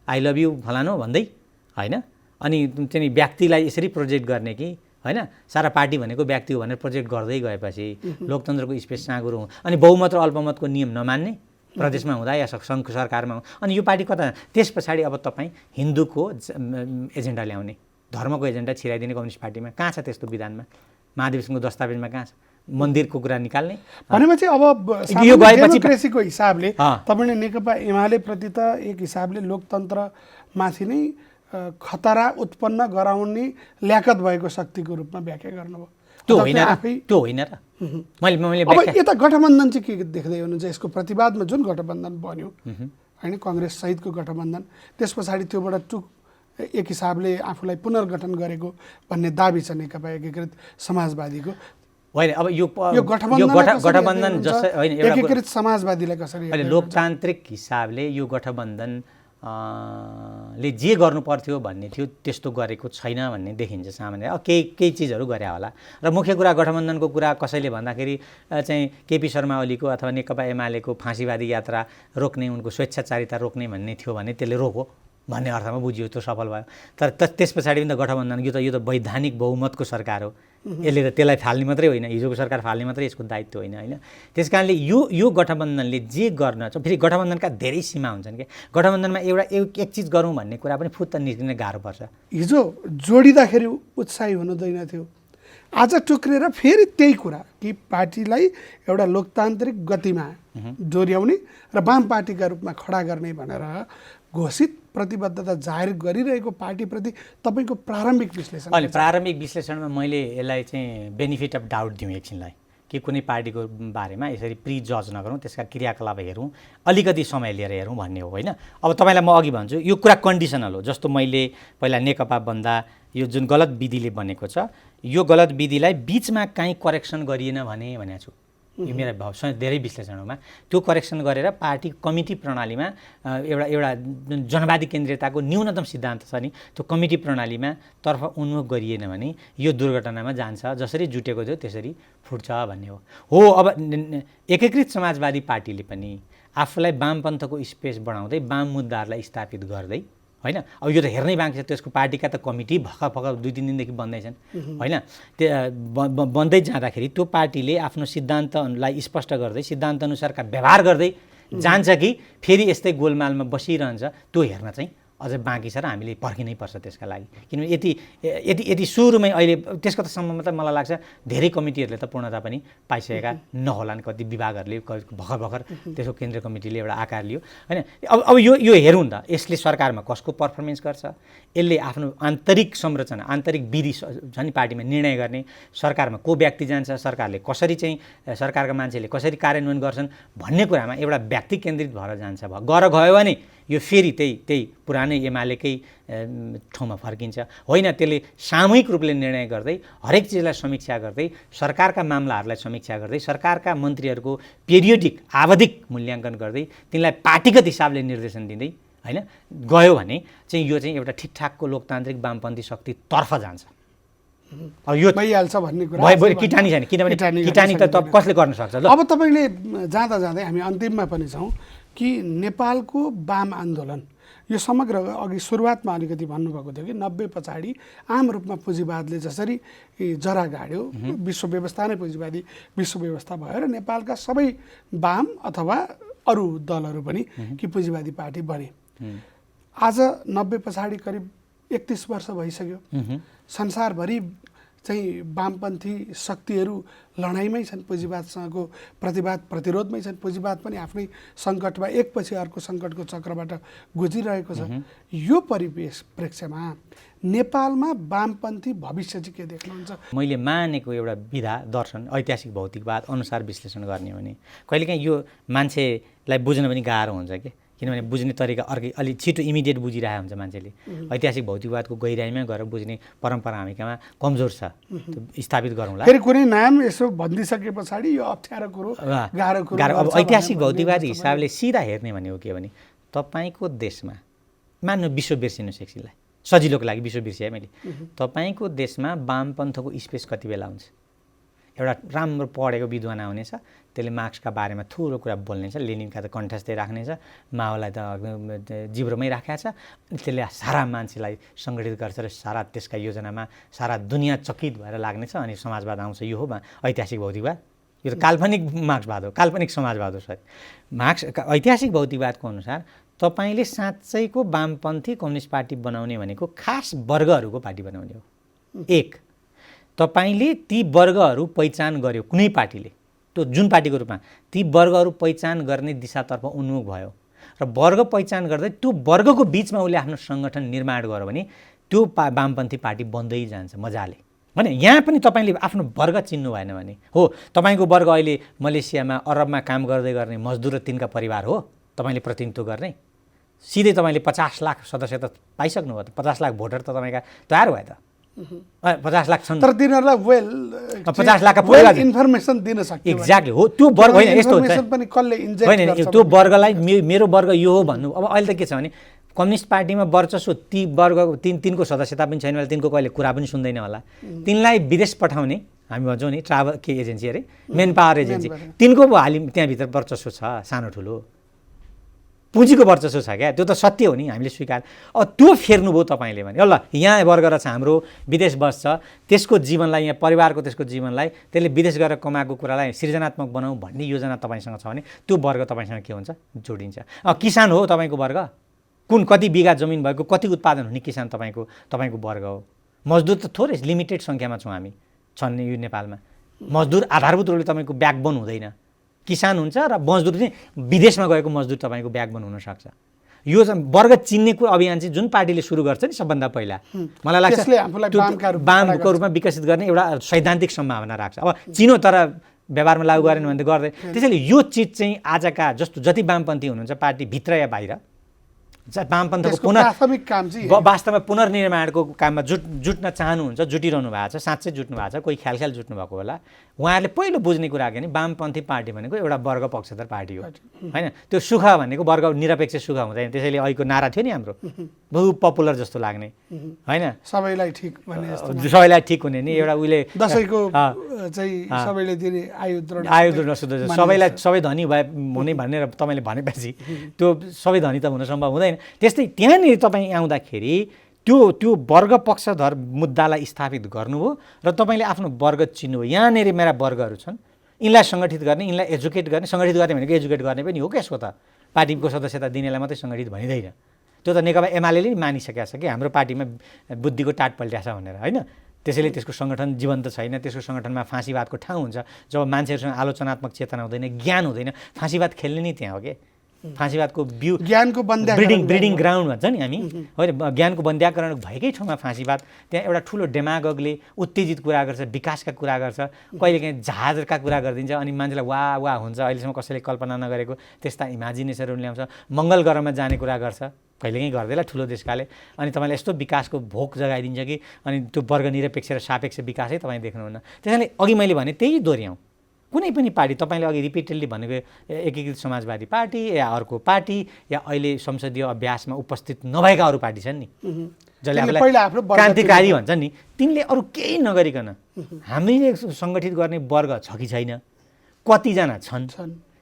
आई लभ यु फलानु भन्दै, होइन? अनि चाहिँ व्यक्तिलाई यसरी प्रोजेक्ट गर्ने कि होइन, सारा पार्टी भनेको व्यक्ति हो भनेर प्रोजेक्ट गर्दै गएपछि लोकतन्त्रको स्पेस साँगुरो हो। अनि बहुमत र अल्पमतको नियम नमान्ने प्रदेशमा हुँदा या सङ्घ सरकारमा हो, अनि यो पार्टी कता? त्यस पछाडि अब तपाईँ हिन्दूको एजेन्डा ल्याउने, धर्मको एजेन्डा छिराइदिने कम्युनिस्ट पार्टीमा कहाँ छ त्यस्तो विधानमा? महाधिवेशनको दस्तावेजमा कहाँ छ? मन्दिरको कुरा निकाल्ने भनेपछि अब यो गएपछि डेमोक्रेसीको हिसाबले तपाईँले नेकपा एमाले प्रति त एक हिसाबले लोकतन्त्रमाथि नै खतरा उत्पन्न गराउने ल्याकत भएको शक्तिको रूपमा व्याख्या गर्नुभयो। त्यो होइन र, त्यो होइन र। मैले अब यता गठबन्धन चाहिँ के देख्दै हुनुहुन्छ? यसको प्रतिवादमा जुन गठबन्धन बन्यो होइन, कङ्ग्रेस सहितको गठबन्धन, त्यस पछाडि त्योबाट एक हिसाबले आफूलाई पुनर्गठन गरेको भन्ने दाबी छ नेकपा एकीकृत समाजवादीको। होइन, अब यो गठबन्धन जस्तै होइन, एकीकृत समाजवादीलाई कसरी? अहिले लोकतान्त्रिक हिसाबले यो गठबन्धन ले जे गर्नु पर्थ्यो भन्ने थियो त्यस्तो गरेको छैन भन्ने देखिन्छ सामान्य। अब केही चिजहरू गरे होला। र मुख्य कुरा गठबन्धनको कुरा कसैले भन्दाखेरि चाहिँ केपी शर्मा ओलीको अथवा नेकपा एमालेको फाँसीवादी यात्रा रोक्ने, उनको स्वेच्छाचारिता रोक्ने भन्ने थियो भने त्यसले रोक्यो भन्ने अर्थमा बुझियो, त्यो सफल भयो। तर त्यस पछाडि पनि त गठबन्धन यो त वैधानिक बहुमतको सरकार हो, यसले त त्यसलाई फाल्ने मात्रै होइन, हिजोको सरकार फाल्ने मात्रै यसको दायित्व होइन, होइन? त्यस कारणले यो गठबन्धनले जे गर्न छ, फेरि गठबन्धनका धेरै सीमा हुन्छन् क्या। गठबन्धनमा एक चिज गरौँ भन्ने कुरा पनि फुत्त निस्किन गाह्रो पर्छ। हिजो जोडिँदाखेरि उत्साही हुनुहुँदैन थियो, आज टुक्रेर फेरि त्यही कुरा कि पार्टीलाई एउटा लोकतान्त्रिक गतिमा डोर्याउने र वाम पार्टीका रूपमा खडा गर्ने भनेर घोषित प्रतिबद्धता जाहेर गरिरहेको पार्टीप्रति तपाईँको प्रारम्भिक विश्लेषण? अहिले प्रारम्भिक विश्लेषणमा मैले यसलाई चाहिँ बेनिफिट अफ डाउट दिउँ एकछिनलाई, कि कुनै पार्टीको बारेमा यसरी प्रि जज नगरौँ, त्यसका क्रियाकलाप हेरौँ, अलिकति समय लिएर हेरौँ भन्ने हो, होइन? अब तपाईँलाई म अघि भन्छु, यो कुरा कन्डिसनल हो। जस्तो मैले पहिला नेकपा बन्दा यो जुन गलत विधिले बनेको छ, यो गलत विधिलाई बिचमा काहीँ करेक्सन गरिएन भनेको छु। यो मेरा धेरै विश्लेषणमा त्यो करेक्सन गरेर पार्टी कमिटी प्रणालीमा एउटा जनवादी केन्द्रीयताको न्यूनतम सिद्धान्त छ नि, त्यो कमिटी प्रणालीमा तर्फ उन्मुख गरिएन भने यो दुर्घटनामा जान्छ। जसरी जुटेको थियो त्यसरी फुट्छ भन्ने हो। अब एकीकृत समाजवादी पार्टीले पनि आफूलाई वामपन्थको स्पेस बढाउँदै वाम मुद्दाहरूलाई स्थापित गर्दै, होइन? अब यो त हेर्नै बाँकी छ, त्यसको पार्टीका त कमिटी भर्खर 2-3 दिनदेखि बन्दैछन्, होइन? बन्दै जाँदाखेरि त्यो पार्टीले आफ्नो सिद्धान्तलाई स्पष्ट गर्दै सिद्धान्तअनुसारका व्यवहार गर्दै जान्छ कि फेरि यस्तै गोलमालमा बसिरहन्छ, त्यो हेर्न चाहिँ अझै बाँकी छ र हामीले पर्खिनै पर्छ त्यसका लागि। किनभने यति सुरुमै अहिले त्यसको त सम्बन्ध त मलाई लाग्छ धेरै कमिटीहरूले त पूर्णता पनि पाइसकेका नहोलान्। कति विभागहरूले भर्खर त्यसको केन्द्रीय कमिटीले एउटा आकार लियो, होइन? अब यो हेरौँ त, यसले सरकारमा कसको पर्फर्मेन्स गर्छ, यसले आफ्नो आन्तरिक संरचना, आन्तरिक विधि छ नि पार्टीमा निर्णय गर्ने, सरकारमा को व्यक्ति जान्छ, सरकारले कसरी चाहिँ सरकारका मान्छेले कसरी कार्यान्वयन गर्छन् भन्ने कुरामा एउटा व्यक्ति केन्द्रित भएर जान्छ। गयो भने यो फेरि त्यही पुरानै एमालेकै ठाउँमा फर्किन्छ, होइन? त्यसले सामूहिक रूपले निर्णय गर्दै, हरेक चिजलाई समीक्षा गर्दै, सरकारका मामलाहरूलाई समीक्षा गर्दै, सरकारका मन्त्रीहरूको पिरियोडिक आवधिक मूल्याङ्कन गर्दै, तिनलाई पार्टीगत हिसाबले निर्देशन दिँदै, होइन, गयो भने चाहिँ यो चाहिँ एउटा ठिकठाकको लोकतान्त्रिक वामपन्थी शक्तितर्फ जान्छ। अब यो भइहाल्छ भन्ने कुरा किटानी छैन, किनभने किटानी त कसले गर्न सक्छ? अब तपाईँले जाँदा जाँदै हामी अन्तिममा पनि छौँ कि नेपालको वाम आन्दोलन यो समग्र अघि सुरुवातमा अलिकति भन्नुभएको थियो कि 90 पछाडि आम रूपमा पुँजीवादले जसरी जरा गाड्यो, विश्व व्यवस्था नै पुँजीवादी विश्व व्यवस्था भयो र नेपालका सबै वाम अथवा अरू दलहरू पनि कि पुँजीवादी पार्टी बने। आज 90 पछाडि करिब 31 वर्ष भइसक्यो। संसारभरि चाहिँ वामपन्थी शक्तिहरू लडाइँमै छन्, पुँजीवादसँगको प्रतिवाद प्रतिरोधमै छन्। पुँजीवाद पनि आफ्नै सङ्कटमा एकपछि अर्को सङ्कटको चक्रबाट गुजिरहेको छ। यो परिप्रेक्ष्यमा नेपालमा वामपन्थी भविष्य चाहिँ के देख्नुहुन्छ? मैले मानेको एउटा विधा दर्शन ऐतिहासिक भौतिकवाद अनुसार विश्लेषण गर्ने हो भने कहिलेकाहीँ यो मान्छेलाई बुझ्न पनि गाह्रो हुन्छ कि, किनभने बुझ्ने तरिका अर्कै, अलि छिटो इमिडिएट बुझिरहेको हुन्छ मान्छेले। ऐतिहासिक भौतिकवादको गहिराइमा गएर बुझ्ने परम्परा हामीकामा कमजोर छ, त्यो स्थापित गरौँला। फेरि कुनै नाम यसो भनिदिइसके पछाडि यो अप्ठ्यारो कुरो, गाह्रो कुरो। अब ऐतिहासिक भौतिकवादी हिसाबले सिधा हेर्ने भनेको के भने तपाईँको देशमा, मान्नु विश्व बिर्सिनुहोस् एकछिनलाई, सजिलोको लागि विश्व बिर्सिएँ मैले, तपाईँको देशमा वामपन्थको स्पेस कति बेला हुन्छ? एउटा राम्रो पढेको विद्वान आउनेछ, त्यसले मार्क्सका बारेमा थुरो कुरा बोल्नेछ, लेनिनका त कण्ठस्थै राख्नेछ, माओलाई त जिब्रोमै राखेको छ, त्यसले सारा मान्छेलाई सङ्गठित गर्छ र सारा त्यसका योजनामा सारा दुनियाँ चकित भएर लाग्नेछ। अनि समाजवाद आउँछ। यो हो ऐतिहासिक भौतिकवाद। यो त काल्पनिक मार्क्सवाद हो, काल्पनिक समाजवाद हो। सरी, मार्क्स ऐतिहासिक भौतिकवादको अनुसार तपाईँले साँच्चैको वामपन्थी कम्युनिस्ट पार्टी बनाउने भनेको खास वर्गहरूको पार्टी बनाउने हो। एक, तपाईँले ती वर्गहरू पहिचान गर्यो कुनै पार्टीले, त्यो जुन पार्टीको रूपमा ती वर्गहरू पहिचान गर्ने दिशातर्फ उन्मुख भयो र वर्ग पहिचान गर्दै त्यो वर्गको बिचमा उसले आफ्नो सङ्गठन निर्माण गर्यो भने त्यो वामपन्थी पार्टी बन्दै जान्छ मजाले। भने यहाँ पनि तपाईँले आफ्नो वर्ग चिन्नु भएन भने, हो तपाईँको वर्ग अहिले मलेसियामा अरबमा काम गर्दै गर्ने मजदुर र तिनका परिवार हो तपाईँले प्रतिनिधित्व गर्ने, सिधै तपाईँले 50 लाख सदस्य त पाइसक्नु भयो त, 50 लाख भोटर त तपाईँका तयार भयो त, 50 लाख छन् तर तिनीहरूलाई 50 लाखका इन्फर्मेसन दिन सक्यो। एक्ज्याक्टली हो, त्यो वर्ग होइन, यस्तो हुन्छ होइन त्यो वर्गलाई मेरो वर्ग यो हो भन्नु। अब अहिले त के छ भने कम्युनिस्ट पार्टीमा वर्चस्व ती वर्ग तिनको सदस्यता पनि छैन होला, तिनको कहिले कुरा पनि सुन्दैन होला, तिनलाई विदेश पठाउने हामी भन्छौँ नि ट्राभल के एजेन्सी अरे मेन पावर एजेन्सी, तिनको हालि त्यहाँभित्र वर्चस्व छ, सानो ठुलो पुँजीको वर्चस्व छ क्या, त्यो त सत्य हो नि, हामीले स्वीकार। अब त्यो फेर्नुभयो तपाईँले भने ल यहाँ वर्ग रहेछ हाम्रो, विदेश बस्छ, त्यसको जीवनलाई यहाँ परिवारको त्यसको जीवनलाई त्यसले विदेश गएर कमाएको कुरालाई सृजनात्मक बनाऊ भन्ने योजना तपाईँसँग छ भने त्यो वर्ग तपाईँसँग के हुन्छ, जोडिन्छ। किसान हो तपाईँको वर्ग, कुन कति बिघा जमिन भएको कति उत्पादन हुने किसान तपाईँको वर्ग हो। मजदुर त थोरै लिमिटेड सङ्ख्यामा छौँ हामी, छन् यो नेपालमा। मजदुर आधारभूत रूपले तपाईँको ब्याकबोन हुँदैन, किसान हुन्छ र मजदुर चाहिँ विदेशमा गएको मजदुर तपाईँको ब्याकबोन हुनसक्छ। यो वर्ग चिन्ने अभियान चाहिँ जुन पार्टीले सुरु गर्छ नि सबभन्दा पहिला, मलाई लाग्छ वामको रूपमा विकसित गर्ने एउटा सैद्धान्तिक सम्भावना राख्छ। अब चिनो तर व्यवहारमा लागू गरेन भने त गर्दै। त्यसैले यो चिज चाहिँ आजका जस्तो जति वामपन्थी हुनुहुन्छ पार्टी भित्र या बाहिर, वामपन्थको वास्तवमा पुनर्निर्माणको काममा जुट्न चाहनुहुन्छ, जुटिरहनु भएको छ, साँच्चै जुट्नु भएको छ, कोही ख्याल जुट्नु भएको होला। उहाँहरूले पहिलो बुझ्ने कुरा के भने वामपन्थी पार्टी भनेको एउटा वर्ग पक्षधर पार्टी हो होइन, त्यो सुख भनेको वर्ग निरपेक्ष सुख हुँदैन। त्यसैले अहिलेको नारा थियो नि हाम्रो बहु पपुलर जस्तो लाग्ने होइन, सबैलाई ठिक हुने नि एउटा उहिले दशैंको चाहिँ सबैले दिने आयु नसुध सबैलाई सबै धनी भए हुने भनेर तपाईँले भनेपछि त्यो सबै धनी त हुन सम्भव हुँदैन। त्यस्तै त्यहाँनिर तपाईँ आउँदाखेरि त्यो वर्ग पक्षधर मुद्दालाई स्थापित गर्नुभयो र तपाईँले आफ्नो वर्ग चिन्नुभयो। यहाँनिर मेरा वर्गहरू छन्, यिनलाई सङ्गठित गर्ने, यिनलाई एजुकेट गर्ने, सङ्गठित गर्ने भनेको एजुकेट गर्ने पनि हो क्या, यसको त पार्टीको सदस्यता दिनेलाई मात्रै सङ्गठित भनिँदैन। त्यो त नेकपा एमाले नि मानिसकेको छ कि हाम्रो पार्टीमा बुद्धिको टाट पल्ट्या छ भनेर होइन। त्यसैले त्यसको सङ्गठन जीवन्त छैन, त्यसको सङ्गठनमा फाँसीवादको ठाउँ हुन्छ। जब मान्छेहरूसँग आलोचनात्मक चेतना हुँदैन, ज्ञान हुँदैन, फाँसीवाद खेल्ने नि त्यहाँ हो कि। फाँसीवादको बिउ ज्ञानको ब्रिडिङ ग्राउन्ड भन्छ नि हामी होइन, ज्ञानको बन्द्याकरण भएकै ठाउँमा फाँसीवाद। त्यहाँ एउटा ठुलो डेमागोगले उत्तेजित कुरा गर्छ, विकासका कुरा गर्छ, कहिलेकाहीँ जहाजका कुरा गरिदिन्छ, अनि मान्छेलाई वाह हुन्छ, अहिलेसम्म कसैले कल्पना नगरेको त्यस्ता इमेजिनेसनहरू ल्याउँछ, मङ्गल ग्रहमा जाने कुरा गर्छ, कहिलेकाहीँ गर्दैला ठुलो देशकाले। अनि तपाईँलाई यस्तो विकासको भोक जगाइदिन्छ कि अनि त्यो वर्ग निरपेक्ष र सापेक्ष विकासै तपाईँ देख्नुहुन्न। त्यसैले अघि मैले भने त्यही दोहोऱ्याउँ, कुनै पनि पार्टी तपाईँले अघि रिपिटेडली भनेको एकीकृत समाजवादी पार्टी या अर्को पार्टी या अहिले संसदीय अभ्यासमा उपस्थित नभएका अरू पार्टी छन् नि, जसले आफूलाई क्रान्तिकारी भन्छन् नि, तिनले अरू केही नगरिकन हामीले सङ्गठित गर्ने वर्ग छ कि छैन, कतिजना छन्,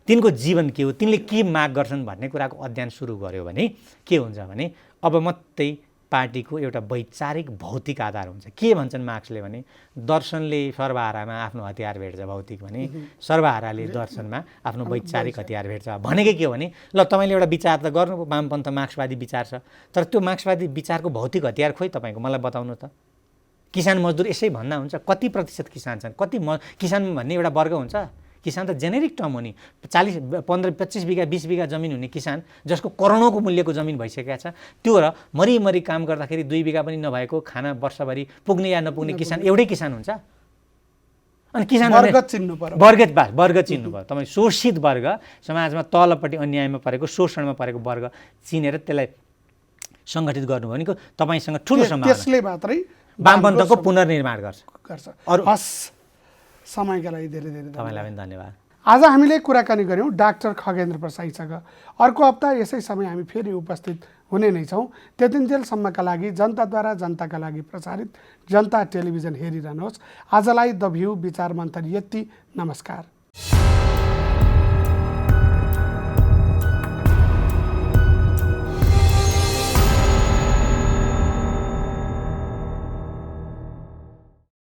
तिनको जीवन के हो, तिनले के माग गर्छन् भन्ने कुराको अध्ययन सुरु गर्यो भने के हुन्छ भने अब मात्रै पार्टीको एउटा वैचारिक भौतिक आधार हुन्छ। के भन्छन् मार्क्सले भने दर्शनले सर्वहारामा आफ्नो हतियार भेट्छ भौतिक भने, सर्वहाराले दर्शनमा आफ्नो वैचारिक हतियार भेट्छ भनेकै के हो भने ल तपाईँले एउटा विचार त गर्नु, वामपन्थ मार्क्सवादी विचार छ, तर त्यो मार्क्सवादी विचारको भौतिक हतियार खोइ तपाईँको, मलाई बताउनु त। किसान मजदुर यसै भन्दा हुन्छ, कति प्रतिशत किसान छन्, किसान भन्ने एउटा वर्ग हुन्छ। किसान त जेनेरिक टर्म हो नि, 40, 15, 25 बिघा 20 बिघा जमिन हुने किसान जसको करोडौँको मूल्यको जमिन भइसकेका छ, त्यो र मरिमरि काम गर्दाखेरि 2 बिघा पनि नभएको खाना वर्षभरि पुग्ने या नपुग्ने किसान एउटै किसान हुन्छ। अनि किसान वर्ग चिन्नु पर्यो तपाईँ, शोषित वर्ग, समाजमा तलपट्टि अन्यायमा परेको शोषणमा परेको वर्ग चिनेर त्यसलाई सङ्गठित गर्नु भनेको तपाईँसँग ठुलो सम्भावना, त्यसले मात्रै वामपन्थको पुनर्निर्माण गर्छ। अरू समयका लागि धेरै धेरै तपाईँलाई पनि धन्यवाद। आज हामीले कुराकानी गऱ्यौँ डाक्टर खगेन्द्र प्रसाईसँग। अर्को हप्ता यसै समय हामी फेरि उपस्थित हुने नै छौँ। त्यतिन्जेलसम्मका लागि जनताद्वारा जनताका लागि प्रसारित जनता टेलिभिजन हेरिरहनुहोस्। आजलाई द भ्यू विचार मन्थन यति। नमस्कार।